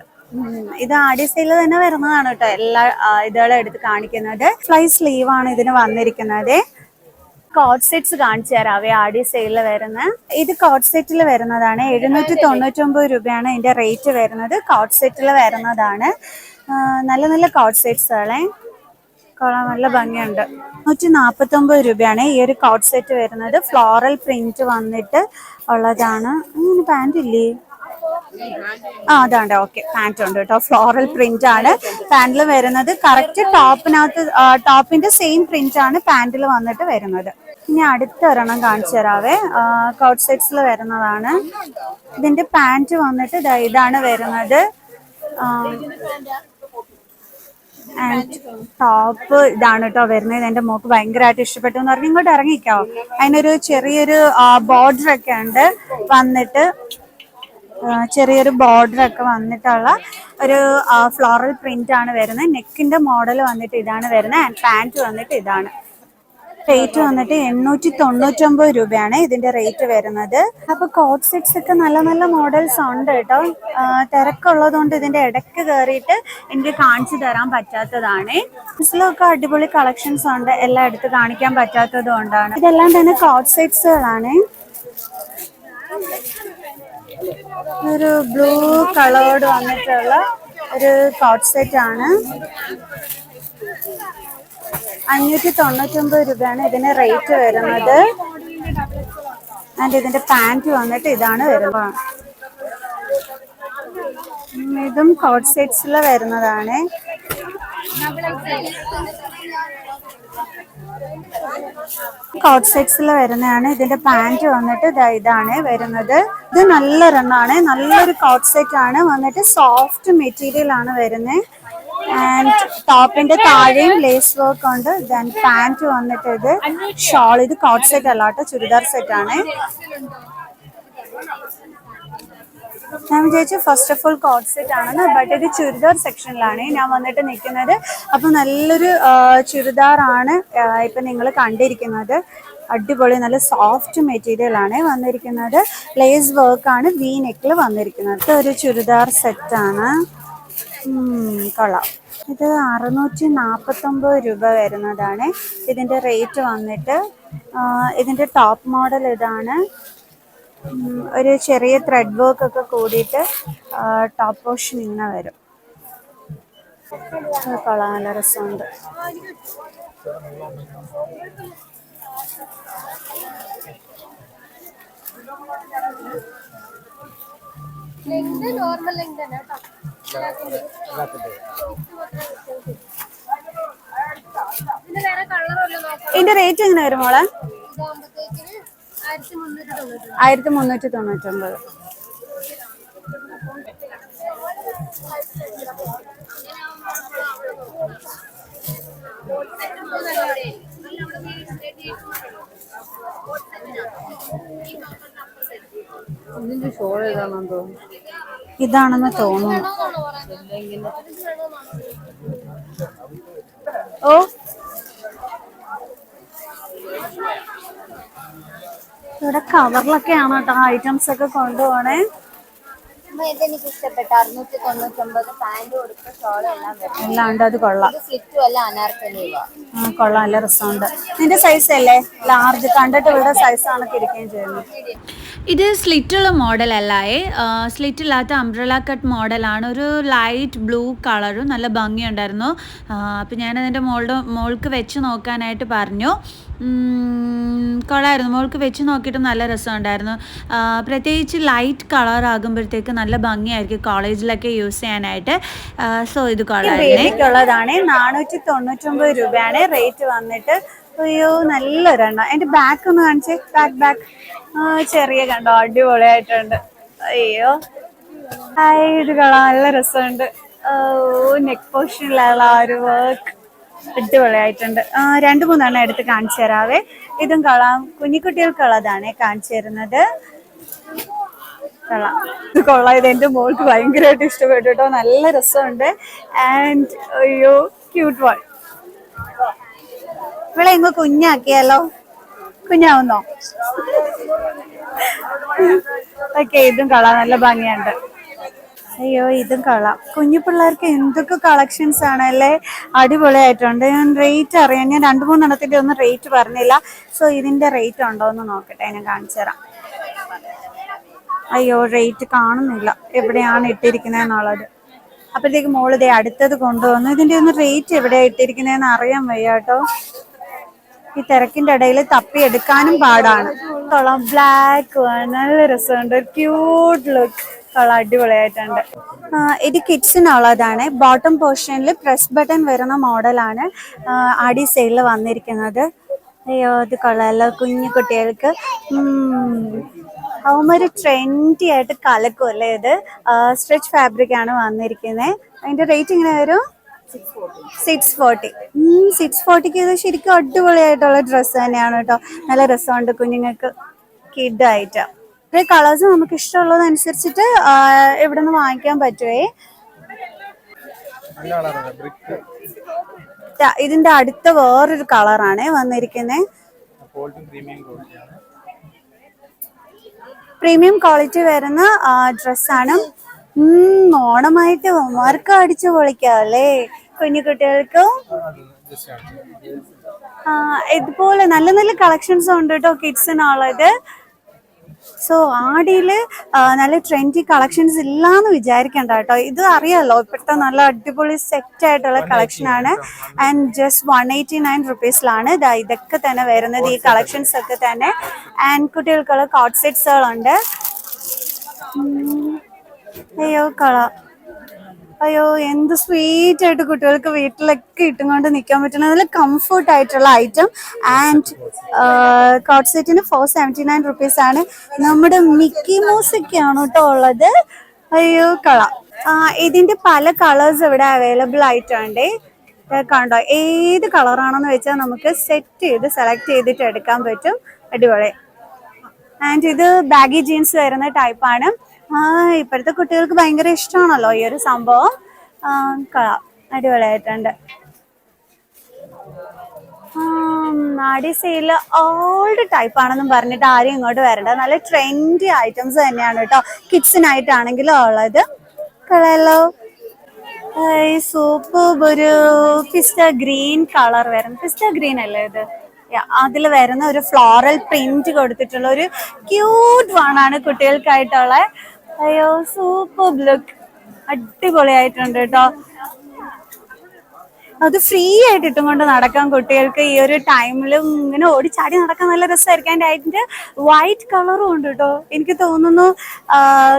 ഇത് ആടി സെയിൽ തന്നെ വരുന്നതാണ് കേട്ടോ. എല്ലാ ഇതുകളും എടുത്ത് കാണിക്കുന്നത്. ഫ്ലൈ സ്ലീവ് ആണ് ഇതിന് വന്നിരിക്കുന്നത്. കോട്ട് സെറ്റ്സ് കാണിച്ചു തരാവേ. ആടി സെയിലിൽ വരുന്ന ഇത് കോട്ട് സെറ്റിൽ വരുന്നതാണ്. 799 രൂപയാണ് ഇതിന്റെ റേറ്റ് വരുന്നത്. കോട്ട് സെറ്റിൽ വരുന്നതാണ്. നല്ല നല്ല കോട്ട് സെറ്റ്സുകളെ കൊള്ളാം, നല്ല ഭംഗിയുണ്ട്. 149 രൂപയാണ് ഈ ഒരു കോട്ട് സെറ്റ് വരുന്നത്. ഫ്ലോറൽ പ്രിന്റ് വന്നിട്ട് ഉള്ളതാണ്. പാന്റ് ഇല്ലേ? അതാണ്ട്. ഓക്കെ, പാന്റ് ഉണ്ട് കേട്ടോ. ഫ്ലോറൽ പ്രിന്റ് ആണ് പാന്റിൽ വരുന്നത്. കറക്റ്റ് ടോപ്പിന്റെ സെയിം പ്രിന്റ് ആണ് പാന്റിൽ വന്നിട്ട് വരുന്നത്. ഇനി അടുത്ത ഒരെണ്ണം കാണിച്ചു തരാവേ. കോട്ട് സെറ്റ്സിൽ വരുന്നതാണ്. ഇതിന്റെ പാന്റ് വന്നിട്ട് ഇതാണ് വരുന്നത്. ആൻഡ് ടോപ്പ് ഇതാണ് കേട്ടോ വരുന്നത്. എൻ്റെ മോക്ക് ഭയങ്കരമായിട്ട് ഇഷ്ടപ്പെട്ടു എന്ന് പറഞ്ഞ് ഇങ്ങോട്ട് ഇറങ്ങിക്കോ. അതിനൊരു ചെറിയൊരു ബോർഡർ ഒക്കെ ഉണ്ട് വന്നിട്ട്. ചെറിയൊരു ബോർഡർ ഒക്കെ വന്നിട്ടുള്ള ഒരു ഫ്ലോറൽ പ്രിന്റ് ആണ് വരുന്നത്. നെക്കിന്റെ മോഡൽ വന്നിട്ട് ഇതാണ് വരുന്നത്. ആൻഡ് പാന്റ് വന്നിട്ട് ഇതാണ്. റേറ്റ് വന്നിട്ട് 899 രൂപയാണ് ഇതിന്റെ റേറ്റ് വരുന്നത്. അപ്പൊ കോട്ട് സെറ്റ്സ് ഒക്കെ നല്ല നല്ല മോഡൽസ് ഉണ്ട് കേട്ടോ. തിരക്കുള്ളത് കൊണ്ട് ഇതിന്റെ ഇടയ്ക്ക് കയറിയിട്ട് എനിക്ക് കാണിച്ചു തരാൻ പറ്റാത്തതാണ്. ഇതിലൊക്കെ അടിപൊളി കളക്ഷൻസ് ഉണ്ട്, എല്ലാം എടുത്ത് കാണിക്കാൻ പറ്റാത്തത് കൊണ്ടാണ്. ഇതെല്ലാം തന്നെ കോട്ട് സെറ്റ്സുകളാണ്. ഒരു ബ്ലൂ കളേർഡ് വന്നിട്ടുള്ള ഒരു കോട്ട് സെറ്റ് ആണ്. 599 രൂപയാണ് ഇതിന് റേറ്റ് വരുന്നത്. ആൻഡ് ഇതിന്റെ പാന്റ് വന്നിട്ട് ഇതാണ് വരുന്നത്. ഇതും കോട്ട് സെറ്റ്സിൽ വരുന്നതാണ്. കോട്ട് സെറ്റ്സിൽ വരുന്നതാണ്. ഇതിന്റെ പാന്റ് വന്നിട്ട് ഇതാണ് വരുന്നത്. ഇത് നല്ലൊരെണ്ണാണ്, നല്ലൊരു കോട്ട് സെറ്റ് ആണ്. വന്നിട്ട് സോഫ്റ്റ് മെറ്റീരിയൽ ആണ് വരുന്നത്. ആൻഡ് ടോപ്പിന്റെ താഴെയും ലേസ് വർക്ക് ഉണ്ട്. ദെൻ പാന്റ് വന്നിട്ട് ഇത് ഷോൾ. ഇത് കോട്ട് സെറ്റ് അല്ല കേട്ടോ, ചുരിദാർ സെറ്റ് ആണ്. ഞാൻ വിചാരിച്ചു first of all coat set ആണെന്ന്, ബട്ട് ഇത് ചുരിദാർ സെക്ഷനിലാണ് ഞാൻ വന്നിട്ട് നിൽക്കുന്നത്. അപ്പൊ നല്ലൊരു ചുരിദാർ ആണ് ഇപ്പൊ നിങ്ങൾ കണ്ടിരിക്കുന്നത്. അടിപൊളി നല്ല സോഫ്റ്റ് മെറ്റീരിയൽ ആണ് വന്നിരിക്കുന്നത്. ലേസ് വർക്ക് ആണ് വി നെക്കിൽ വന്നിരിക്കുന്നത്. ഇതൊരു ചുരിദാർ സെറ്റ് ആണ്. കൊള്ളാം. ഇത് 649 രൂപ വരുന്നതാണ് ഇതിന്റെ റേറ്റ് വന്നിട്ട്. ഇതിന്റെ ടോപ്പ് മോഡൽ ഇതാണ്. ഒരു ചെറിയ ത്രെഡ് വർക്ക് ഒക്കെ കൂടിയിട്ട് ടോപ്പ് പോർഷൻ ഇങ്ങനെ വരും. കൊള്ളാം, നല്ല രസമുണ്ട്. ഇതിന്റെ റേറ്റ് എങ്ങനെ വരും മോളെ? 1399. ഇതാണെന്ന് തോന്നുന്നു. ഓ, ഇവിടെ കവറിലൊക്കെയാണ് കേട്ടോ ഐറ്റംസ് ഒക്കെ കൊണ്ടുപോണേ.
ഇതെനിക്ക് ഇഷ്ടപ്പെട്ട 699 പാന്റ് കൊടുത്ത ഷോൾ
എല്ലാം ഉണ്ട്. അത് കൊള്ളാം, കൊള്ളാം, നല്ല രസമുണ്ട്. നിന്റെ സൈസ് അല്ലേ ലാർജ്? കണ്ടിട്ട് ഇവിടെ സൈസ് ആണൊക്കെ ഇരിക്കുകയും ചെയ്യുന്നു. ഇത് സ്ലിറ്റുള്ള മോഡൽ അല്ലായേ, സ്ലിറ്റ് ഇല്ലാത്ത അംബ്രല കട്ട് മോഡലാണ്. ഒരു ലൈറ്റ് ബ്ലൂ കളറും നല്ല ഭംഗിയുണ്ടായിരുന്നു. അപ്പം ഞാനതിൻ്റെ മോൾക്ക് വെച്ച് നോക്കാനായിട്ട് പറഞ്ഞു. കൊള്ളായിരുന്നു. മോൾക്ക് വെച്ച് നോക്കിയിട്ട് നല്ല രസമുണ്ടായിരുന്നു. പ്രത്യേകിച്ച് ലൈറ്റ് കളർ ആകുമ്പോഴത്തേക്ക് നല്ല ഭംഗിയായിരിക്കും കോളേജിലൊക്കെ യൂസ് ചെയ്യാനായിട്ട്. സോ ഇത് കൊള്ളാറുള്ളതാണ്. 499 രൂപയാണ് റേറ്റ് വന്നിട്ട്. അയ്യോ, നല്ലൊരെണ്ണം. എൻ്റെ ബാക്ക് ഒന്ന് കാണിച്ചേ. ബാക്ക് ചെറിയ കണ്ടോ, അടിപൊളിയായിട്ടുണ്ട്. അയ്യോ, ഇത് കൊള്ളാം, നല്ല രസമുണ്ട്. നെക്ക് പോർഷനിലുള്ള ഒരു വർക്ക് അടിപൊളിയായിട്ടുണ്ട്. 2-3 എടുത്ത് കാണിച്ചു തരാവേ. ഇതും കൊള്ളാം, കുഞ്ഞിക്കുട്ടികൾക്കുള്ളതാണ് കാണിച്ചു തരുന്നത്. കൊള്ളാം, ഇത് കൊള്ളാം. ഇത് എൻ്റെ മോൾക്ക് ഭയങ്കരമായിട്ട് ഇഷ്ടപ്പെട്ടു കേട്ടോ, നല്ല രസമുണ്ട്. ആൻഡ് അയ്യോ, ക്യൂട്ട് വൺ. ഇവിടെ എങ്ങോ കുഞ്ഞാക്കിയാലോ, കുഞ്ഞാവുന്നോ? ഓക്കെ, ഇതും കൊള്ളാം, നല്ല ഭംഗിയുണ്ട്. അയ്യോ, ഇതും കൊള്ളാം. കുഞ്ഞു പിള്ളേർക്ക് എന്തൊക്കെ കളക്ഷൻസ് ആണല്ലേ, അടിപൊളിയായിട്ടുണ്ട്. ഞാൻ റേറ്റ് അറിയാം. ഞാൻ 2-3 ഒന്നും റേറ്റ് പറഞ്ഞില്ല. സോ ഇതിന്റെ റേറ്റ് ഉണ്ടോ എന്ന് നോക്കട്ടെ, ഞാൻ കാണിച്ചു തരാം. അയ്യോ, റേറ്റ് കാണുന്നില്ല എവിടെയാണ് ഇട്ടിരിക്കുന്നതെന്നുള്ളത്. അപ്പോഴത്തേക്ക് മോളിതേ അടുത്തത് കൊണ്ടുവന്നു. ഇതിന്റെ ഒന്നും റേറ്റ് എവിടെയാണ് ഇട്ടിരിക്കുന്നതെന്ന് അറിയാൻ വയ്യ കേട്ടോ. ഈ തിരക്കിന്റെ ഇടയിൽ തപ്പിയെടുക്കാനും പാടാണ്. കൊള്ളാം, ബ്ലാക്ക് നല്ല രസമുണ്ട്. ക്യൂട്ട് ലുക്ക്, കൊള്ളാം, അടിപൊളിയായിട്ടുണ്ട്. ഇത് കിഡ്സിനുള്ളതാണ്. ബോട്ടം പോർഷനിൽ പ്രസ് ബട്ടൺ വരുന്ന മോഡലാണ് ആടി സെയിലിൽ വന്നിരിക്കുന്നത്. അയ്യോ, ഇത് കൊള്ളാമല്ലോ, കുഞ്ഞു കുട്ടികൾക്ക്. അവന്മാര് ട്രെൻഡി ആയിട്ട് കലക്കും അല്ലേ. ഇത് സ്ട്രെച്ച് ഫാബ്രിക് ആണ് വന്നിരിക്കുന്നത്. അതിന്റെ റേറ്റ് ഇങ്ങനെ വരും 640. 640ക്ക് ഇത് ശരിക്കും അടിപൊളിയായിട്ടുള്ള ഡ്രസ്സ് തന്നെയാണ് കേട്ടോ. നല്ല രസമുണ്ട് കുഞ്ഞുങ്ങൾക്ക്, കിഡായിട്ട്. ഇത്രയും കളേഴ്സ് നമുക്ക് ഇഷ്ടമുള്ളതനുസരിച്ചിട്ട് ഇവിടെ നിന്ന് വാങ്ങിക്കാൻ പറ്റുവേ. ഇതിന്റെ അടുത്ത വേറൊരു കളറാണ് വന്നിരിക്കുന്നത്. പ്രീമിയം ക്വാളിറ്റി വരുന്ന ഡ്രസ്സാണ്. ഓണമായിട്ട് ഉമ്മാർക്ക് അടിച്ചു പൊളിക്കാം അല്ലേ, കുഞ്ഞു കുട്ടികൾക്കും. ഇതുപോലെ നല്ല നല്ല കളക്ഷൻസ് ഉണ്ട് കേട്ടോ കിഡ്സിനുള്ളത്. സോ ആടിയില് നല്ല ട്രെൻഡി കളക്ഷൻസ് ഇല്ലാന്ന് വിചാരിക്കണ്ട കേട്ടോ. ഇത് അറിയാലോ, ഇപ്പോഴത്തെ നല്ല അടിപൊളി സെറ്റ് ആയിട്ടുള്ള കളക്ഷൻ ആണ്. ആൻഡ് ജസ്റ്റ് 189 റുപ്പീസിലാണ് ഇതൊക്കെ തന്നെ വരുന്നത്, ഈ കളക്ഷൻസ് ഒക്കെ തന്നെ. ആൻഡ് കുട്ടികൾക്കുള്ള കോട്ട് സെറ്റ്സുകളുണ്ട്. അയ്യോ അയ്യോ എന്ത് സ്വീറ്റ് ആയിട്ട് കുട്ടികൾക്ക് വീട്ടിലൊക്കെ ഇട്ടും കൊണ്ട് നിൽക്കാൻ പറ്റുന്ന നല്ല കംഫർട്ട് ആയിട്ടുള്ള ഐറ്റം. ആൻഡ് കോട്ട് സെറ്റിന് 479 റുപ്പീസ് ആണ്. നമ്മുടെ മിക്കി മൗസ് ഒക്കെയാണ് കേട്ടോ ഉള്ളത്. അയ്യോ ഇതിന്റെ പല കളേഴ്സ് ഇവിടെ അവൈലബിൾ ആയിട്ടുണ്ട്. കണ്ടോ, ഏത് കളറാണെന്ന് വെച്ചാൽ നമുക്ക് സെറ്റ് ചെയ്ത് സെലക്ട് ചെയ്തിട്ട് എടുക്കാൻ പറ്റും. അടിപൊളി. ആൻഡ് ഇത് ബാഗി ജീൻസ് വരുന്ന ടൈപ്പാണ്. ഇപ്പോഴത്തെ കുട്ടികൾക്ക് ഭയങ്കര ഇഷ്ടമാണല്ലോ ഈ ഒരു സംഭവം. അടിപൊളിയായിട്ടുണ്ട്. ആടി സെയില് ഓൾഡ് ടൈപ്പ് ആണെന്നും പറഞ്ഞിട്ട് ആരും ഇങ്ങോട്ട് വരണ്ട. നല്ല ട്രെൻഡി ഐറ്റംസ് തന്നെയാണ് കേട്ടോ കിഡ്സിനായിട്ടാണെങ്കിലും ഉള്ളത്. കളല്ലോ സൂപ്പർ ഒരു പിസ്റ്റ ഗ്രീൻ കളർ വരുന്നു. പിസ്റ്റ ഗ്രീൻ അല്ലേ ഇത്? അതിൽ വരുന്ന ഒരു ഫ്ലോറൽ പ്രിന്റ് കൊടുത്തിട്ടുള്ള ഒരു ക്യൂട്ട് വണ്ണാണ് കുട്ടികൾക്കായിട്ടുള്ള. അയ്യോ സൂപ്പർ ലുക്ക്, അടിപൊളിയായിട്ടുണ്ട് കേട്ടോ. അത് ഫ്രീ ആയിട്ട് ഇട്ടും കൊണ്ട് നടക്കാം കുട്ടികൾക്ക്. ഈ ഒരു ടൈമിലും ഇങ്ങനെ ഓടിച്ചാടി നടക്കാൻ നല്ല രസമായിരിക്കും. അതിൻ്റെ അതിൻ്റെ വൈറ്റ് കളറും ഉണ്ട് കേട്ടോ. എനിക്ക് തോന്നുന്നു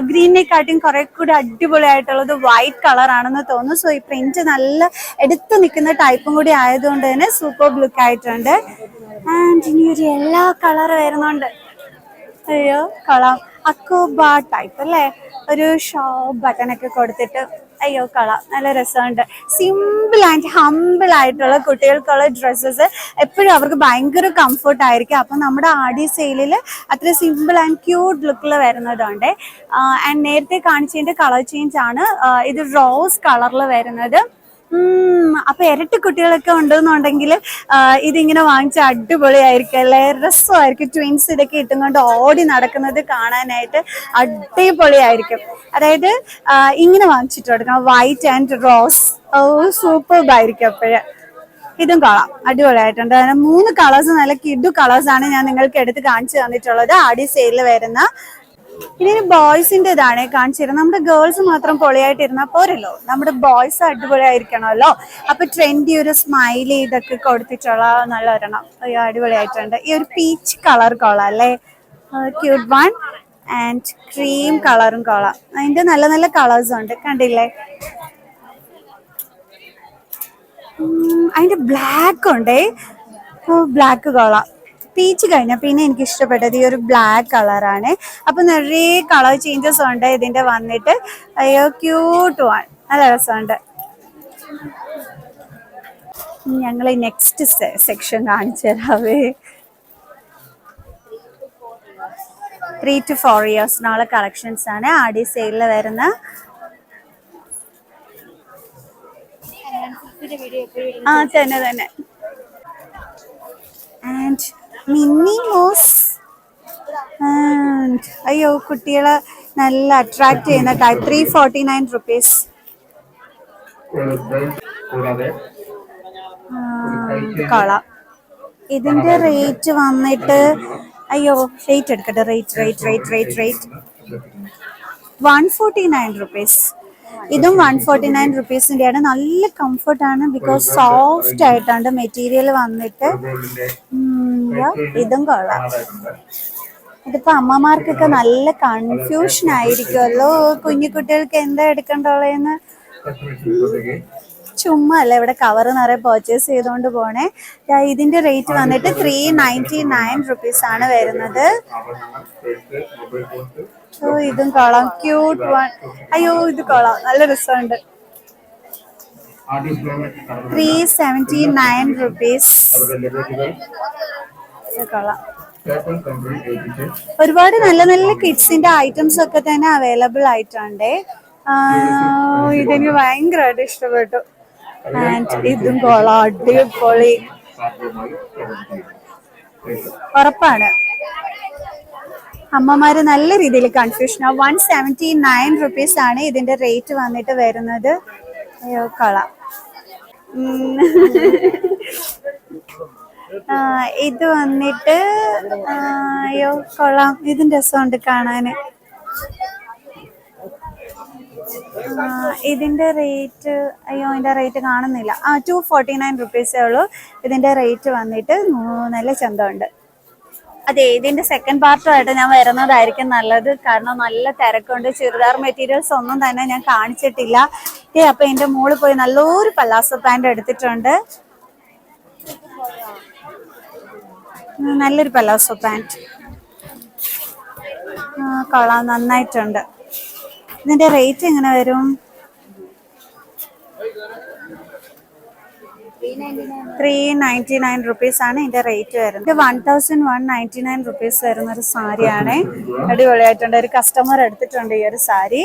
ഗ്രീനിനെക്കാട്ടും കുറെ കൂടി അടിപൊളിയായിട്ടുള്ളത് വൈറ്റ് കളറാണെന്ന് തോന്നുന്നു. സോ ഈ പ്രിന്റ് നല്ല എടുത്തു നിൽക്കുന്ന ടൈപ്പും കൂടി ആയതുകൊണ്ട് തന്നെ സൂപ്പർ ലുക്ക് ആയിട്ടുണ്ട്. ആൻഡ് ഇനി ഒരു യെല്ലോ കളർ വരുന്നുണ്ട്. അയ്യോ അക്കോബ ടൈപ്പ് അല്ലേ, ഒരു ഷോ ബട്ടനൊക്കെ കൊടുത്തിട്ട്. അയ്യോ നല്ല രസമുണ്ട്. സിമ്പിൾ ആൻഡ് ഹമ്പിൾ ആയിട്ടുള്ള കുട്ടികൾക്കുള്ള ഡ്രസ്സസ് എപ്പോഴും അവർക്ക് ഭയങ്കര കംഫർട്ട് ആയിരിക്കും. അപ്പം നമ്മുടെ ആടി സെയിലിൽ അത്ര സിമ്പിൾ ആൻഡ് ക്യൂട്ട് ലുക്കിൽ വരുന്നതുണ്ട്. ആൻഡ് നേരത്തെ കാണിച്ചതിന്റെ കളർ ചേഞ്ച് ആണ്. ഇത് റോസ് കളറിൽ വരുന്നത്. അപ്പൊ ഇരട്ടി കുട്ടികളൊക്കെ ഉണ്ടെന്നുണ്ടെങ്കിൽ ഇതിങ്ങനെ വാങ്ങിച്ച അടിപൊളിയായിരിക്കും അല്ലേ, രസമായിരിക്കും. ട്വിൻസ് ഇതൊക്കെ ഇട്ടും കൊണ്ട് ഓടി നടക്കുന്നത് കാണാനായിട്ട് അടിപൊളിയായിരിക്കും. അതായത് ഇങ്ങനെ വാങ്ങിച്ചിട്ട് കൊടുക്കണം, വൈറ്റ് ആൻഡ് റോസ്. സൂപ്പർബായിരിക്കും. അപ്പോഴ് ഇതും അടിപൊളിയായിട്ടുണ്ട്. 3 കളേഴ്സ് നല്ല കിഡു കളേഴ്സാണ് ഞാൻ നിങ്ങൾക്ക് എടുത്ത് കാണിച്ചു തന്നിട്ടുള്ളത് ആടി സെയിലിൽ വരുന്ന. ഇനി ബോയ്സിന്റെ ഇതാണ് കാണിച്ചിരുന്നത്. നമ്മുടെ ഗേൾസ് മാത്രം പൊളിയായിട്ടിരുന്നാൽ പോരല്ലോ, നമ്മുടെ ബോയ്സ് അടിപൊളിയായിരിക്കണമല്ലോ. അപ്പൊ ട്രെൻഡി ഒരു സ്മൈലി ഇതൊക്കെ കൊടുത്തിട്ടുള്ള നല്ല ഒരെണ്ണം. അടിപൊളിയായിട്ടുണ്ട്. ഈ ഒരു പീച്ച് കളർ അല്ലേ, ക്യൂട്ട് വൺ. ആൻഡ് ക്രീം കളറും അതിന്റെ നല്ല നല്ല കളേഴ്സ് ഉണ്ട്, കണ്ടില്ലേ? അതിന്റെ ബ്ലാക്ക് ഉണ്ടേ, ബ്ലാക്ക് പീച്ച് കഴിഞ്ഞ പിന്നെ എനിക്ക് ഇഷ്ടപ്പെട്ടത് ഈ ഒരു ബ്ലാക്ക് കളറാണ്. അപ്പൊ നിറയെ കളർ ചേഞ്ചസ് ഉണ്ട് ഇതിന്റെ വന്നിട്ട്. അയ്യോ ക്യൂട്ട് വൺ, നല്ല രസമുണ്ട്. ഞങ്ങൾ നെക്സ്റ്റ് സെക്ഷൻ കാണിച്ചു തരാവേ. 3 to 4 ഇയേഴ്സിനുള്ള കളക്ഷൻസ് ആണ് ആടി സെയിലിൽ വരുന്ന. തന്നെ. ആൻഡ് മിന്നി മോസ്. അയ്യോ കുട്ടികളെ നല്ല അട്രാക്ട് ചെയ്യുന്ന ടൈപ്പ്. 349 റുപ്പീസ്. ഇതിന്റെ റേറ്റ് വന്നിട്ട് അയ്യോ റേറ്റ് എടുക്കട്ടെ. Rate 149 rupees. ഇതും 149 റുപ്പീസിന്റെ ആണ്. നല്ല കംഫർട്ടാണ്, ബിക്കോസ് സോഫ്റ്റ് ആയിട്ടാണ് മെറ്റീരിയൽ വന്നിട്ട്. ഇതും ഇതിപ്പോ അമ്മമാർക്കൊക്കെ നല്ല കൺഫ്യൂഷൻ ആയിരിക്കുമല്ലോ, കുഞ്ഞു കുട്ടികൾക്ക് എന്താ എടുക്കണ്ടുള്ളതെന്ന്. ചുമ്മാ അല്ല, ഇവിടെ കവർ നിറയെ പർച്ചേസ് ചെയ്തോണ്ട് പോണേ. ഇതിന്റെ റേറ്റ് വന്നിട്ട് 399 റുപ്പീസ് ആണ് വരുന്നത്. ഇതും ക്യൂട്ട് വൺ. അയ്യോ ഇത് നല്ല രസമുണ്ട്. 379 റുപ്പീസ്. ഒരുപാട് നല്ല നല്ല കിഡ്സിന്റെ ഐറ്റംസ് ഒക്കെ തന്നെ അവൈലബിൾ ആയിട്ടുണ്ട്. ഇതെനിക്ക് ഭയങ്കരമായിട്ട് ഇഷ്ടപ്പെട്ടു. ആൻഡ് ഇതും കൊള്ളാം, അടിപൊളി, ഉറപ്പാണ്. അമ്മമാര് നല്ല രീതിയിൽ കൺഫ്യൂഷൻ. 179 ആണ് ഇതിന്റെ റേറ്റ് വന്നിട്ട് വരുന്നത്. അയ്യോ കൊള്ളാം. ഇത് വന്നിട്ട് അയ്യോ കൊള്ളാം, ഇതും രസമുണ്ട് കാണാന്. ഇതിന്റെ റേറ്റ് അയ്യോ ഇതിന്റെ റേറ്റ് കാണുന്നില്ല. 249 ഉള്ളൂ ഇതിന്റെ റേറ്റ് വന്നിട്ട്. നല്ല ചന്തമുണ്ട്. അതെ, ഇതിന്റെ സെക്കൻഡ് പാർട്ടുമായിട്ട് ഞാൻ വരുന്നതായിരിക്കും നല്ലത്. കാരണം നല്ല തിരക്കുണ്ട്. ചുരിദാർ മെറ്റീരിയൽസ് ഒന്നും തന്നെ ഞാൻ കാണിച്ചിട്ടില്ല. അപ്പൊ എന്റെ മോള് പോയി നല്ലൊരു പലാസോ പാന്റ് എടുത്തിട്ടുണ്ട്. നല്ലൊരു പലാസോ പാന്റ് കൊള്ളാം, നന്നായിട്ടുണ്ട്. ഇതിന്റെ റേറ്റ് എങ്ങനെ വരും? 399 റുപ്പീസ് ആണ് ഇതിന്റെ റേറ്റ് വരുന്നത്. 1199 റുപ്പീസ് വരുന്ന ഒരു സാരിയാണ്. അടിപൊളിയായിട്ടുണ്ട്. ഒരു കസ്റ്റമർ എടുത്തിട്ടുണ്ട് ഈ ഒരു സാരി.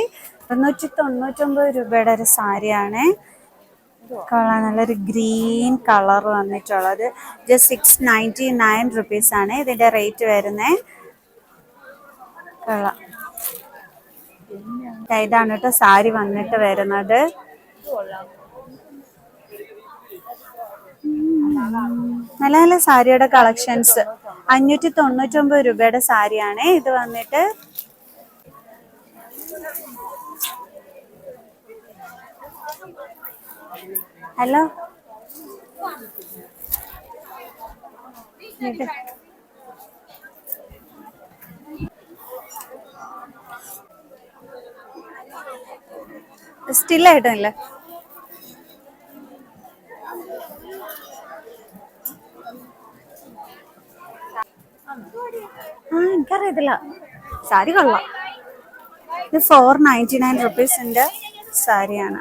299 രൂപയുടെ ഒരു സാരിയാണ്. കൊള്ളാം, നല്ലൊരു ഗ്രീൻ കളർ വന്നിട്ടുള്ളത്. ജസ്റ്റ് 699 റുപ്പീസ് ആണ് ഇതിന്റെ റേറ്റ് വരുന്നത്. കൊള്ളാം. ഇതാണ് കേട്ടോ സാരി വന്നിട്ട് വരുന്നത്. നല്ല നല്ല സാരിയുടെ കളക്ഷൻസ്. 599 രൂപയുടെ സാരിയാണ് ഇത് വന്നിട്ട്. ഹലോ, സ്റ്റില്ലായിട്ടില്ല. എനിക്കറിയത്തില്ല. സാരി കൊള്ളാം. ഇത് 499 റുപ്പീസിന്റെ സാരിയാണ്.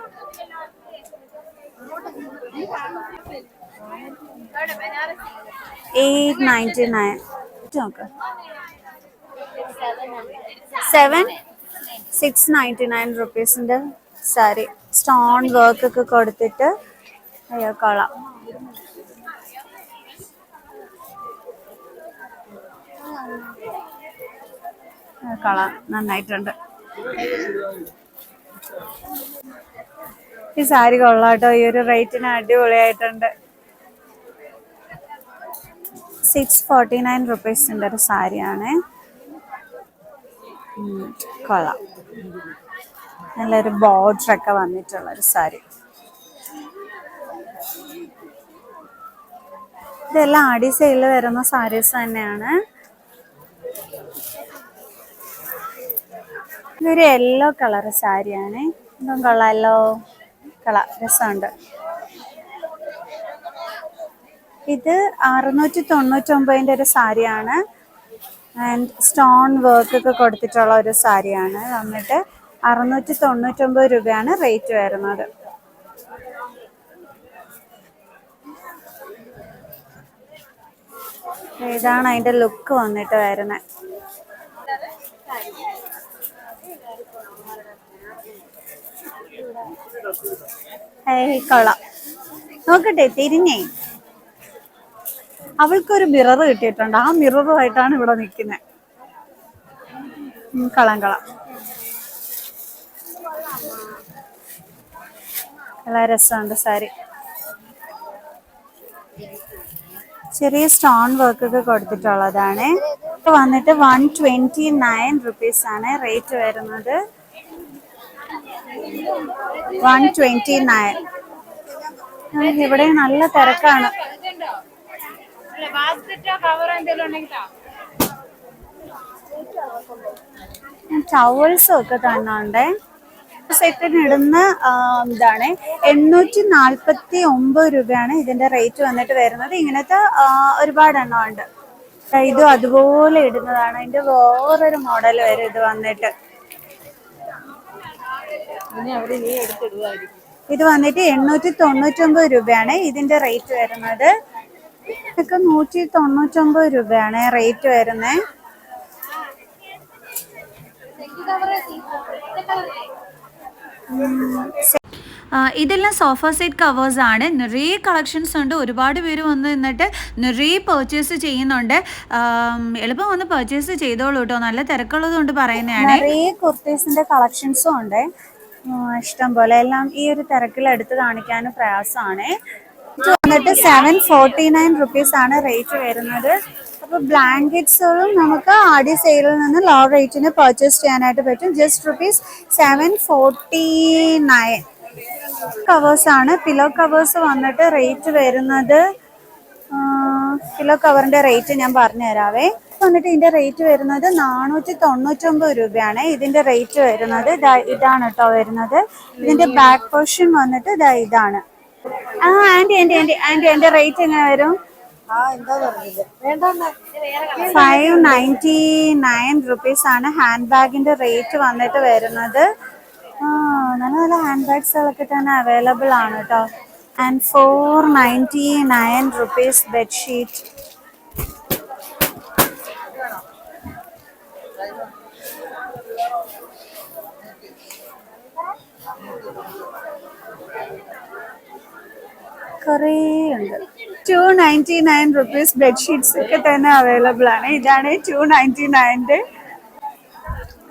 $899. നോക്ക്, 699 റുപ്പീസിന്റെ സാരി. സ്റ്റോൺ വർക്ക് ഒക്കെ കൊടുത്തിട്ട് അയ്യോ കൊള്ളാം. കൊള്ളാം, നന്നായിട്ടുണ്ട്. ഈ സാരി കൊള്ളാട്ടോ. ഈ ഒരു റേറ്റിന് അടിപൊളിയായിട്ടുണ്ട്. 649 റുപ്പീസിന്റെ ഒരു സാരിയാണ്. കൊള്ളാം, നല്ലൊരു ബോർഡർ ഒക്കെ വന്നിട്ടുള്ള ഒരു സാരി. ഇതെല്ലാം ആടി സെയിലിൽ വരുന്ന സാരീസ് തന്നെയാണ്. ഇതൊരു യെല്ലോ കളർ സാരിയാണ്. ഇതും കൊള്ളാമല്ലോ. കൊള്ളാം, രസമുണ്ട്. ഇത് 699 ഒരു സാരിയാണ്. ആൻഡ് സ്റ്റോൺ വർക്ക് ഒക്കെ കൊടുത്തിട്ടുള്ള ഒരു സാരിയാണ്. വന്നിട്ട് 699 രൂപയാണ് റേറ്റ് വരുന്നത്. ഇതാണ് അതിന്റെ ലുക്ക് വന്നിട്ട് വരുന്നത്. കൊള്ളാം. നോക്കട്ടെ, തിരിഞ്ഞേ. അവൾക്കൊരു മിറർ കിട്ടിയിട്ടുണ്ട്. ആ മിററുമായിട്ടാണ് ഇവിടെ നിൽക്കുന്നത്. കളാം. നല്ല രസമുണ്ട് സാരി. ചെറിയ സ്റ്റോൺ വർക്ക് ഒക്കെ കൊടുത്തിട്ടുള്ളതാണ്. വന്നിട്ട് 129 റുപ്പീസ് ആണ് റേറ്റ് വരുന്നത്. 129. ഇവിടെ നല്ല തിരക്കാണ്. ടവൽസും ഒക്കെ തന്നെ ഉണ്ട്. സെറ്റിന് ഇടുന്ന ഇതാണ് 849 രൂപയാണ് ഇതിന്റെ റേറ്റ് വന്നിട്ട് വരുന്നത്. ഇങ്ങനത്തെ ഒരുപാട് എണ്ണം ഉണ്ട്. ഇതും അതുപോലെ ഇടുന്നതാണ്. അതിന്റെ വേറൊരു മോഡൽ വരും ഇത് വന്നിട്ട്. ഇത് വന്നിട്ട് 899 രൂപയാണ് ഇതിന്റെ റേറ്റ് വരുന്നത്. ഇതൊക്കെ 199 രൂപയാണ് റേറ്റ് വരുന്നത്.
ഇതെല്ലാം സോഫ സെറ്റ് കവേഴ്സ് ആണ്. നിറയെ കളക്ഷൻസ് ഉണ്ട്. ഒരുപാട് പേര് വന്ന് നിന്നിട്ട് നിറയെ പർച്ചേസ് ചെയ്യുന്നുണ്ട്. എളുപ്പം വന്ന് പർച്ചേസ് ചെയ്തോളൂ കേട്ടോ, നല്ല തിരക്കുള്ളത് കൊണ്ട് പറയുന്നതാണ്.
നിറയെ കുർത്തീസിന്റെ കളക്ഷൻസും ഉണ്ട്, ഇഷ്ടം പോലെ. എല്ലാം ഈ ഒരു തിരക്കിൽ എടുത്ത് കാണിക്കാനും പ്രയാസമാണ്. ഇത് വന്നിട്ട് 749 റുപ്പീസ് ആണ് റേറ്റ് വരുന്നത്. അപ്പോൾ ബ്ലാങ്കറ്റ്സുകളും നമുക്ക് ആടി സെയിലിൽ നിന്ന് ലോ റേറ്റിന് പർച്ചേസ് ചെയ്യാനായിട്ട് പറ്റും. Just rupees 749. കവേഴ്സ് ആണ്. പില്ലോ കവേഴ്സ് വന്നിട്ട് റേറ്റ് വരുന്നത്, പില്ലോ കവറിന്റെ റേറ്റ് ഞാൻ പറഞ്ഞു തരാവേ. വന്നിട്ട് ഇതിന്റെ റേറ്റ് വരുന്നത് 499 രൂപയാണ്. ഇതിന്റെ റേറ്റ് വരുന്നത് ഇതാണ് കേട്ടോ വരുന്നത്. ഇതിന്റെ ബാക്ക് പോർഷൻ വന്നിട്ട് ഇതാണ്. ആന്റി എന്റെ റേറ്റ് എങ്ങനെ വരും? 599 റുപ്പീസ് ആണ് ഹാൻഡ് ബാഗിന്റെ റേറ്റ് വന്നിട്ട് വരുന്നത്. നല്ല നല്ല ഹാൻഡ് ബാഗ്സുകളൊക്കെ തന്നെ അവൈലബിൾ ആണ് കേട്ടോ. And 499 rupees bedsheet. കുറേ ഉണ്ട്. 299 റുപ്പീസ് ബെഡ്ഷീറ്റ്സ് ഒക്കെ തന്നെ അവൈലബിൾ ആണ്. ഇതാണ് 299.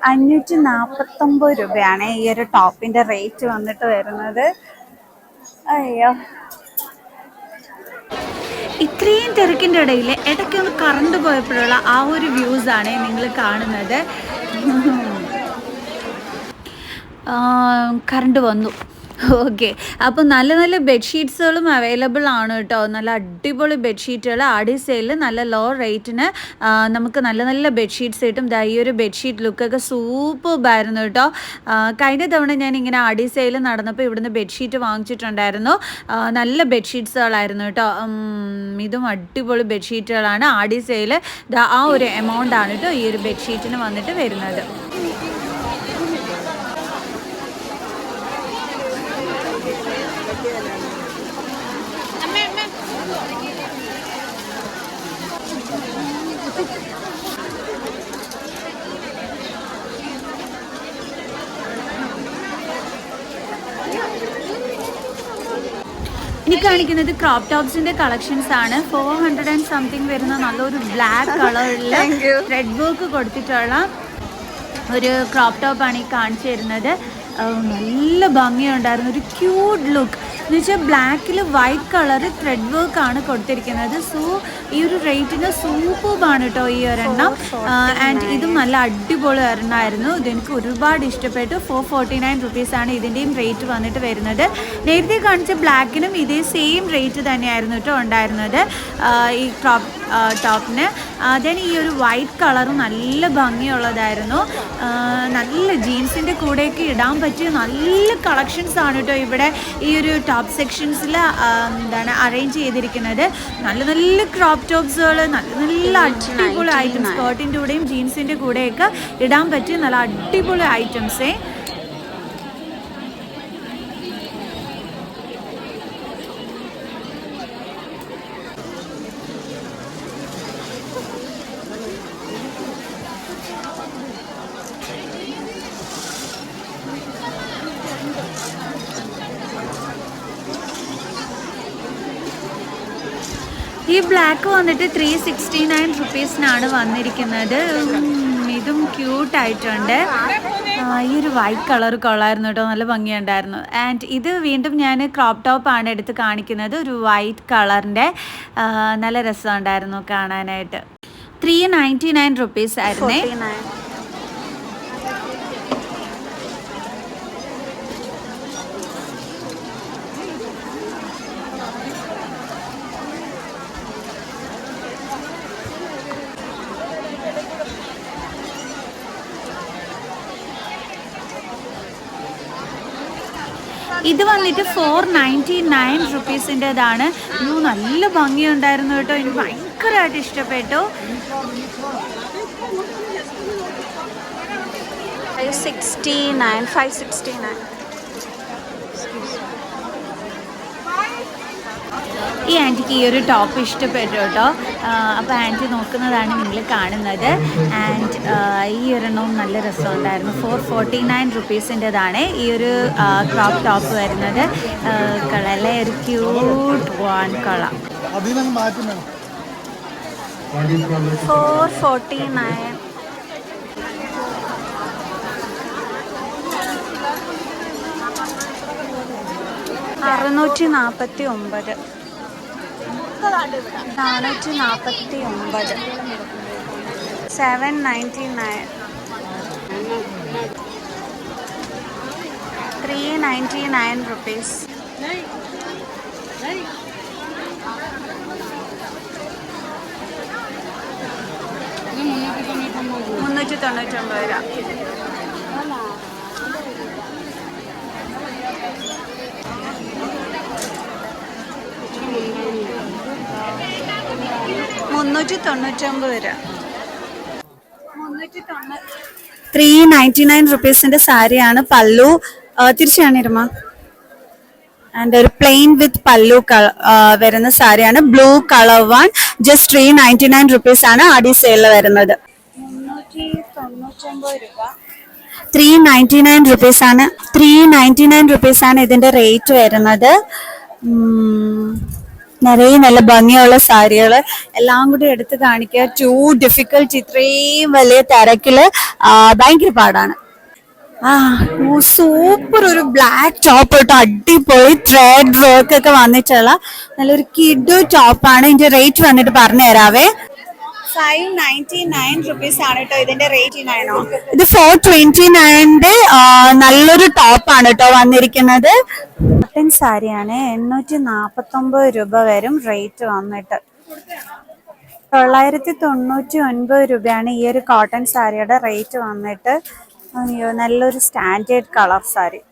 549 രൂപയാണ് ഈ ഒരു ടോപ്പിന്റെ റേറ്റ് വന്നിട്ട് വരുന്നത്. അയ്യോ,
ഇത്രയും തിരക്കിൻ്റെ ഇടയിൽ ഇടയ്ക്കൊന്ന് കറണ്ട് പോയപ്പോഴുള്ള ആ ഒരു വ്യൂസ് ആണ് നിങ്ങൾ കാണുന്നത്. കറണ്ട് വന്നു. ഓക്കെ, അപ്പോൾ നല്ല നല്ല ബെഡ്ഷീറ്റ്സുകളും അവൈലബിൾ ആണ് കേട്ടോ. നല്ല അടിപൊളി ബെഡ്ഷീറ്റുകൾ ആടി സെയിലിൽ നല്ല ലോ റേറ്റിന് നമുക്ക് നല്ല നല്ല ബെഡ്ഷീറ്റ്സ് കിട്ടും. ഈ ഒരു ബെഡ്ഷീറ്റ് ലുക്കൊക്കെ സൂപ്പർബായിരുന്നു കേട്ടോ. കഴിഞ്ഞ തവണ ഞാൻ ഇങ്ങനെ ആടി സെയിൽ നടന്നപ്പോൾ ഇവിടുന്ന് ബെഡ്ഷീറ്റ് വാങ്ങിച്ചിട്ടുണ്ടായിരുന്നു. നല്ല ബെഡ്ഷീറ്റ്സുകളായിരുന്നു കേട്ടോ. ഇതും അടിപൊളി ബെഡ്ഷീറ്റുകളാണ്. ആടി സെയിൽ ആ ഒരു എമൗണ്ട് ആണ് കേട്ടോ ഈ ഒരു ബെഡ്ഷീറ്റിന് വന്നിട്ട് വരുന്നത്. ഇനി കാണിക്കുന്നത് ക്രോപ്പ് ടോപ്സിന്റെ കളക്ഷൻസ് ആണ്. 400 and സംതിങ് വരുന്ന നല്ലൊരു ബ്ലാക്ക് കളറിൽ റെഡ് വർക്ക് കൊടുത്തിട്ടുള്ള ഒരു ക്രോപ്പ് ടോപ്പാണ് ഈ കാണിച്ചു തരുന്നത്. നല്ല ഭംഗിയുണ്ടായിരുന്നു, ഒരു ക്യൂട്ട് ലുക്ക്. എന്ന് വെച്ചാൽ ബ്ലാക്കിൽ വൈറ്റ് കളർ ത്രെഡ് വർക്ക് ആണ് കൊടുത്തിരിക്കുന്നത്. സോ ഈ ഒരു റേറ്റിന് സൂപ്പർബാണ് കേട്ടോ ഈ ഒരെണ്ണം. ആൻഡ് ഇതും നല്ല അടിപൊളി ഒരെണ്ണമായിരുന്നു. ഇതെനിക്ക് ഒരുപാട് ഇഷ്ടപ്പെട്ടു. 449 റുപ്പീസാണ് ഇതിൻ്റെയും റേറ്റ് വന്നിട്ട് വരുന്നത്. നേരത്തെ കാണിച്ച ബ്ലാക്കിനും ഇതേ സെയിം റേറ്റ് തന്നെയായിരുന്നു കേട്ടോ ഉണ്ടായിരുന്നത് ഈ ക്രോപ്പ് ടോപ്പിന്. ദെൻ ഈ ഒരു വൈറ്റ് കളറും നല്ല ഭംഗിയുള്ളതായിരുന്നു. നല്ല ജീൻസിൻ്റെ കൂടെയൊക്കെ ഇടാൻ പറ്റിയ നല്ല കളക്ഷൻസ് ആണ് കേട്ടോ ഇവിടെ ഈ ഒരു ടോപ്പ് സെക്ഷൻസിൽ അറേഞ്ച് ചെയ്തിരിക്കുന്നത്. നല്ല നല്ല ക്രോപ്പ് ടോപ്സുകൾ, നല്ല നല്ല അടിപൊളി ഐറ്റംസ്, സ്കേർട്ടിൻ്റെ കൂടെയും ജീൻസിൻ്റെ കൂടെയൊക്കെ ഇടാൻ പറ്റിയ നല്ല അടിപൊളി ഐറ്റംസേ. ഈ ബ്ലാക്ക് വന്നിട്ട് 369 റുപ്പീസിനാണ് വന്നിരിക്കുന്നത്. ഇതും ക്യൂട്ടായിട്ടുണ്ട്. ഈ ഒരു വൈറ്റ് കളർ കൊള്ളായിരുന്നു കേട്ടോ, നല്ല ഭംഗിയുണ്ടായിരുന്നു. ആൻഡ് ഇത് വീണ്ടും ഞാൻ ക്രോപ്പ് ടോപ്പാണ് എടുത്ത് കാണിക്കുന്നത്. ഒരു വൈറ്റ് കളറിൻ്റെ നല്ല രസമുണ്ടായിരുന്നു കാണാനായിട്ട്. 399 റുപ്പീസ് ആയിരുന്നേ. ഇത് വന്നിട്ട് 499 റുപ്പീസിൻ്റെതാണ്. നല്ല ഭംഗിയുണ്ടായിരുന്നു കേട്ടോ, എനിക്ക് ഭയങ്കരമായിട്ട് ഇഷ്ടപ്പെട്ടു. 569. ഈ ആൻറ്റിക്ക് ഈ ഒരു ടോപ്പ് ഇഷ്ടപ്പെട്ടു കേട്ടോ. അപ്പോൾ ആൻറ്റി നോക്കുന്നതാണ് നിങ്ങൾ കാണുന്നത്. ആൻഡ് ഈ ഒരെണ്ണവും നല്ല രസമുണ്ടായിരുന്നു. 449 റുപ്പീസിൻ്റെതാണ് ഈ ഒരു ക്രോപ്പ് ടോപ്പ് വരുന്നത്. കളറിലെ ഒരു ക്യൂട്ട് വൺ കളർ 449. $649. 449. 799. 399 rupees. $399. ₹399 സാരിയാണ്. പല്ലു തിരിച്ചാണ് ഇരുമ. ആൻഡ് ഒരു പ്ലെയിൻ വിത്ത് പല്ലു വരുന്ന സാരിയാണ്. Blue colour one. Just 399 rupees ആണ് ആടി സെയിലിൽ വരുന്നത്. 399 റുപ്പീസ് ആണ്. 399 റുപ്പീസ് ആണ് ഇതിന്റെ റേറ്റ് വരുന്നത്. നിറയെ നല്ല ഭംഗിയുള്ള സാരികൾ എല്ലാം കൂടി എടുത്ത് കാണിക്കുക ടു ഡിഫിക്കൽട്ട്. ഇത്രയും വലിയ തിരക്കില് ഭയങ്കര പാടാണ്. സൂപ്പർ ഒരു ബ്ലാക്ക് ടോപ്പ് കേട്ടോ, അടിപൊളി ത്രെഡ് വർക്ക് ഒക്കെ വന്നിട്ടുള്ള നല്ലൊരു കിഡു ടോപ്പാണ്. ഇതിന്റെ റേറ്റ് വന്നിട്ട് പറഞ്ഞു തരാവേ. 599 റുപ്പീസ് ആണ് കേട്ടോ ഇതിന്റെ റേറ്റ്. ഇത് 429 നല്ലൊരു ടോപ്പാണ് കേട്ടോ വന്നിരിക്കുന്നത്. കോട്ടൺ സാരിയാണ്. 849 രൂപ വരും റേറ്റ് വന്നിട്ട്. 999 രൂപയാണ് ഈ ഒരു കോട്ടൺ സാരിയുടെ റേറ്റ് വന്നിട്ട്. അയ്യോ, നല്ലൊരു സ്റ്റാൻഡേർഡ് കളർ സാരി.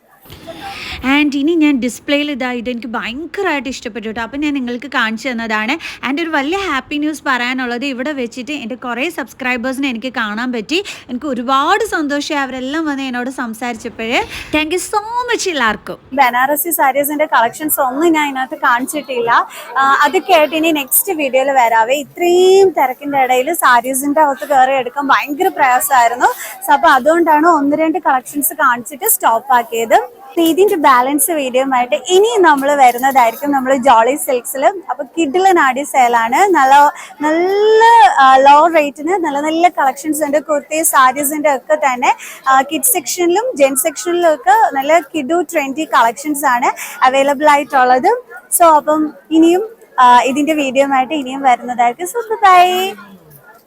ആൻഡ് ഇനി ഞാൻ ഡിസ്പ്ലേയിൽ ഇതെനിക്ക് ഭയങ്കരമായിട്ട് ഇഷ്ടപ്പെട്ടു കേട്ടോ. അപ്പം ഞാൻ നിങ്ങൾക്ക് കാണിച്ചു തന്നതാണ്. ആൻഡ് ഒരു വലിയ ഹാപ്പി ന്യൂസ് പറയാനുള്ളത്, ഇവിടെ വെച്ചിട്ട് എൻ്റെ കുറേ സബ്സ്ക്രൈബേഴ്സിനെ എനിക്ക് കാണാൻ പറ്റി. എനിക്ക് ഒരുപാട് സന്തോഷമായി അവരെല്ലാം വന്ന് എന്നോട് സംസാരിച്ചപ്പോഴേ. താങ്ക് യു സോ മച്ച് എല്ലാവർക്കും. ബനാറസി സാരീസിൻ്റെ കളക്ഷൻസ് ഒന്നും ഞാൻ ഇതിനകത്ത് കാണിച്ചിട്ടില്ല. അതൊക്കെ ആയിട്ട് ഇനി നെക്സ്റ്റ് വീഡിയോയിൽ വരാവേ. ഇത്രയും തിരക്കിൻ്റെ ഇടയിൽ സാരീസിൻ്റെ അകത്ത് കയറി എടുക്കാൻ ഭയങ്കര പ്രയാസമായിരുന്നു. സോ അപ്പോൾ അതുകൊണ്ടാണ് 1-2 കളക്ഷൻസ് കാണിച്ചിട്ട് സ്റ്റോപ്പ് ആക്കിയത്. ഇതിന്റെ ബാലൻസ് വീഡിയോ ആയിട്ട് ഇനിയും നമ്മൾ വരുന്നതായിരിക്കും. നമ്മൾ ജോളി സിൽക്സിൽ. അപ്പൊ കിഡിലൻ ആടി സെയിലാണ്. നല്ല നല്ല ലോ റേറ്റിന് നല്ല നല്ല കളക്ഷൻസ് ഉണ്ട്. കുർത്തി സാരീസിന്റെ ഒക്കെ തന്നെ കിഡ് സെക്ഷനിലും ജെൻ സെക്ഷനിലും ഒക്കെ നല്ല കിഡു ട്രെൻഡി കളക്ഷൻസ് ആണ് അവൈലബിൾ ആയിട്ടുള്ളത്. സോ അപ്പം ഇനിയും ഇതിന്റെ വീഡിയോ ആയിട്ട് ഇനിയും വരുന്നതായിരിക്കും. So by.